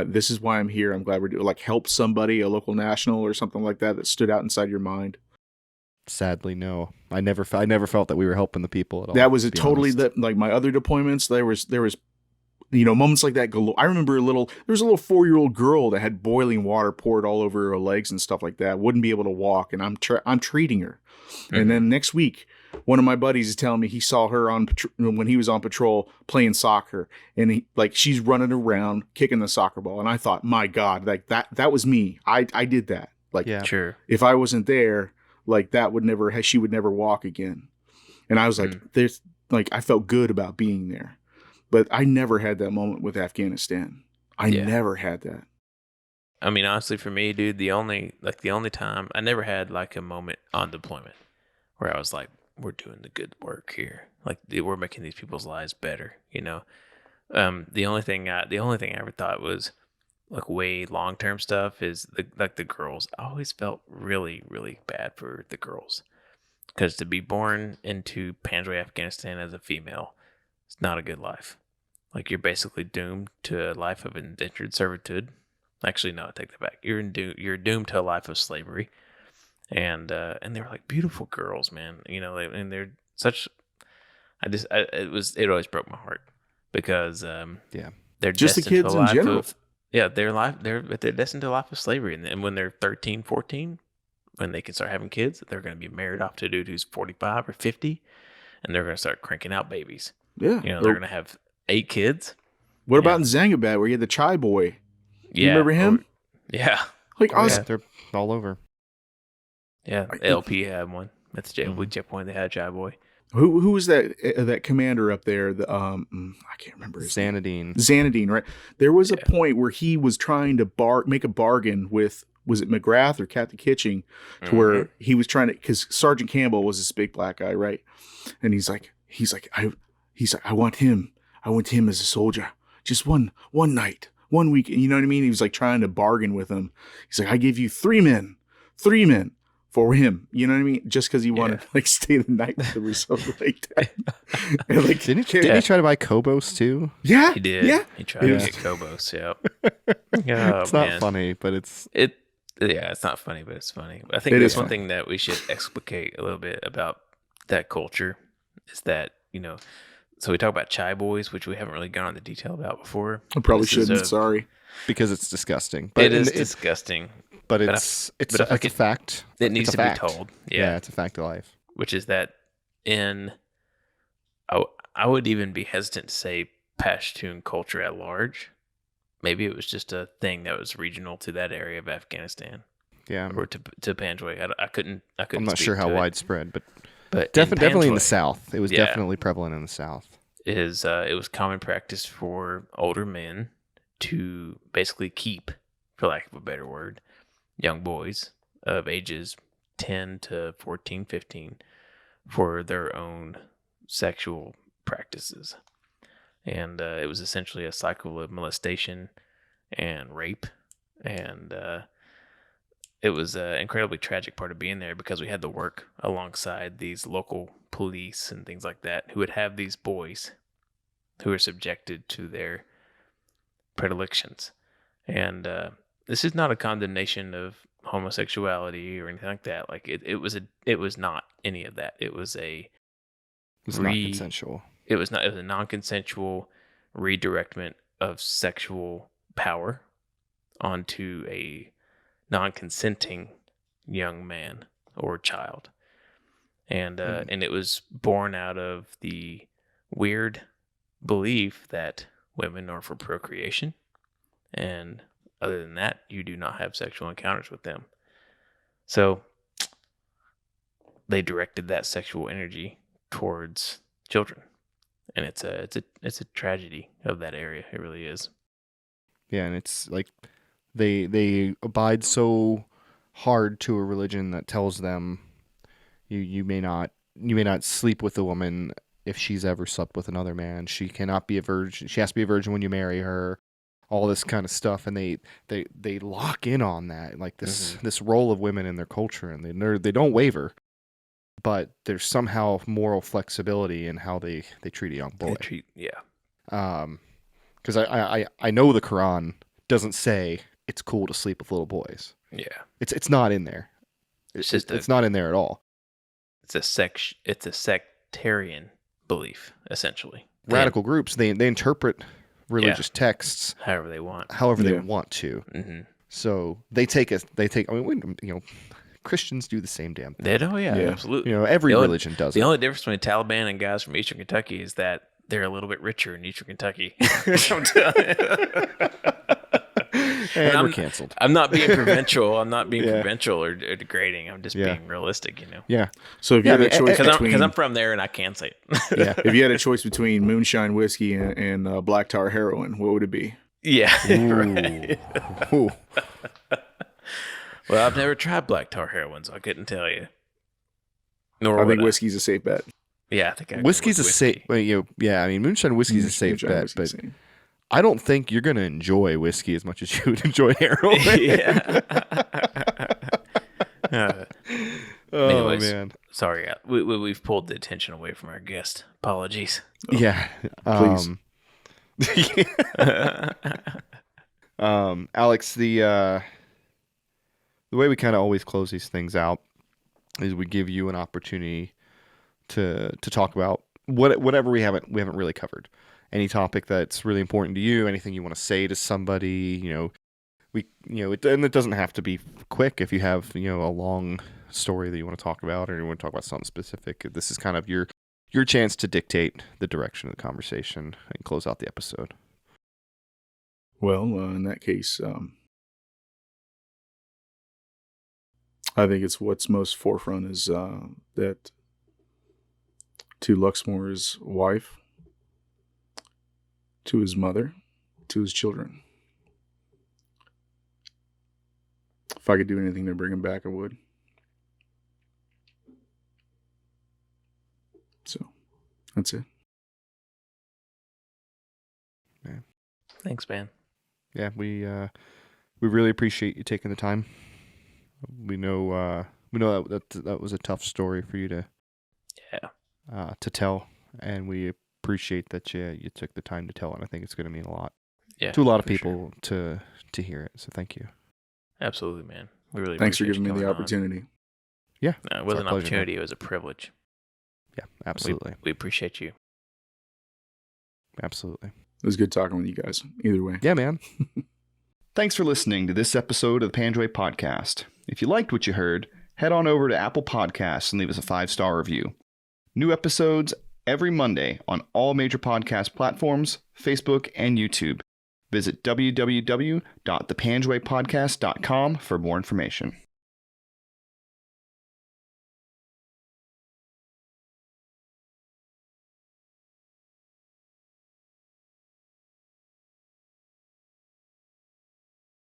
this is why I'm here. I'm glad we're doing, like, help somebody, a local national or something like that stood out inside your mind? Sadly, no. I never felt that we were helping the people at all. That was like my other deployments. There was, you know, moments like that galore. I remember there was a little 4-year-old girl that had boiling water poured all over her legs and stuff like that. Wouldn't be able to walk, and I'm treating her. And then next week, one of my buddies is telling me he saw her when he was on patrol playing soccer, and she's running around kicking the soccer ball. And I thought, my God, like that was me. I did that. Like, sure. If I wasn't there, like, she would never walk again. And I was like, I felt good about being there, but I never had that moment with Afghanistan. I never had that. I mean, honestly, for me, dude, the only time I never had like a moment on deployment where I was like, we're doing the good work here. Like, we're making these people's lives better, you know? The only thing I ever thought was like way long-term stuff is the girls. I always felt really, really bad for the girls, because to be born into Panjwai, Afghanistan as a female, it's not a good life. Like, you're basically doomed to a life of indentured servitude. Actually, no, I take that back. You're doomed to a life of slavery. And they were like beautiful girls, man. You know, and they're such. It always broke my heart, because they're just the kids in general. They're destined to a life of slavery, and when they're 13, 14, when they can start having kids, they're going to be married off to a dude who's 45 or 50, and they're going to start cranking out babies. Yeah, you know, they're going to have 8 kids. What about in Zangabad, where you had the Chai boy? You remember him? They're all over. Yeah, LP had one. That's JLP checkpoint. They had a Chai boy. Who was that commander up there? I can't remember his name. Xanadine, right? There was a point where he was trying to make a bargain with, was it McGrath or Captain Kitching, to where he was trying to, because Sergeant Campbell was this big black guy, right? And he's like, I want him as a soldier, just one night, 1 week. You know what I mean? He was like trying to bargain with him. He's like, I give you 3 men for him, you know what I mean? Just because he wanted to like stay the night with him or something like that. And, like, didn't he try to buy Kobos too? Yeah, he did. Yeah, he tried to get Kobos. Yeah, it's not funny, but it's not funny, but it's funny. I think there's one thing that we should explicate a little bit about that culture is that, you know, so we talk about Chai boys, which we haven't really gone into detail about before. I probably shouldn't. Sorry, because it's disgusting. But it is disgusting. But it's a fact. It needs to be told. Yeah, it's a fact of life. Which is that I would even be hesitant to say Pashtun culture at large. Maybe it was just a thing that was regional to that area of Afghanistan. Yeah. or to Panjwai. I couldn't. I'm not speak sure how to it. widespread, but But definitely in the Panjwai, South. It was yeah, definitely prevalent in the South. it was common practice for older men to basically keep, for lack of a better word, young boys of ages 10 to 14, 15 for their own sexual practices. And it was essentially a cycle of molestation and rape. And it was an incredibly tragic part of being there because we had to work alongside these local police and things like that who would have these boys who were subjected to their predilections. And this is not a condemnation of homosexuality or anything like that. Like it was not any of that. It was not consensual. It was a non-consensual redirectment of sexual power onto a non-consenting young man or child. And and it was born out of the weird belief that women are for procreation, and other than that, you do not have sexual encounters with them. So they directed that sexual energy towards children, and it's a tragedy of that area. It really is. Yeah, and it's like they abide so hard to a religion that tells them you may not sleep with a woman if she's ever slept with another man. She cannot be a virgin. She has to be a virgin when you marry her. All this kind of stuff, and they lock in on that, like this role of women in their culture, and they don't waver. But there's somehow moral flexibility in how they treat a young boy. Because I know the Quran doesn't say it's cool to sleep with little boys. Yeah, it's not in there. It's not in there at all. It's a sectarian belief, essentially. Radical groups they interpret religious texts however they want to. Mm-hmm. So they take. I mean, Christians do the same damn thing. They do, yeah, absolutely. Every religion does. The only difference between Taliban and guys from Eastern Kentucky is that they're a little bit richer in Eastern Kentucky. And we're canceled. I'm not being provincial. I'm not being provincial or degrading. I'm just being realistic, Yeah. So if you had a choice because I'm from there and I can't say it. Yeah. If you had a choice between moonshine whiskey and black tar heroin, what would it be? Yeah. Right. Ooh. Well, I've never tried black tar heroin, so I couldn't tell you. I think whiskey's a safe bet. Yeah, I think whiskey's a safe. I mean, moonshine whiskey's a safe bet, but I don't think you're gonna enjoy whiskey as much as you would enjoy heroin. Yeah. Anyways, man. Sorry, we've pulled the attention away from our guest. Apologies. Yeah. Please. Alex, the way we kind of always close these things out is we give you an opportunity to talk about whatever we haven't really covered. Any topic that's really important to you, anything you want to say to somebody, and it doesn't have to be quick. If you have, a long story that you want to talk about, or you want to talk about something specific, this is kind of your chance to dictate the direction of the conversation and close out the episode. Well, in that case, I think it's what's most forefront is that to Luxmore's wife, to his mother, to his children. If I could do anything to bring him back, I would. So, that's it. Man. Thanks, man. Yeah, we really appreciate you taking the time. We know that was a tough story for you to tell, and we appreciate that you took the time to tell it. I think it's going to mean a lot to a lot of people to hear it. So thank you. Absolutely, man. We really thanks for appreciate giving me the on. opportunity. Yeah, No, it wasn't an opportunity; it was a privilege. Yeah, absolutely. We appreciate you. Absolutely. It was good talking with you guys. Either way. Yeah, man. Thanks for listening to this episode of the Panjwai Podcast. If you liked what you heard, head on over to Apple Podcasts and leave us a 5-star review. New episodes every Monday on all major podcast platforms, Facebook, and YouTube. Visit www.thepanjwaipodcast.com for more information.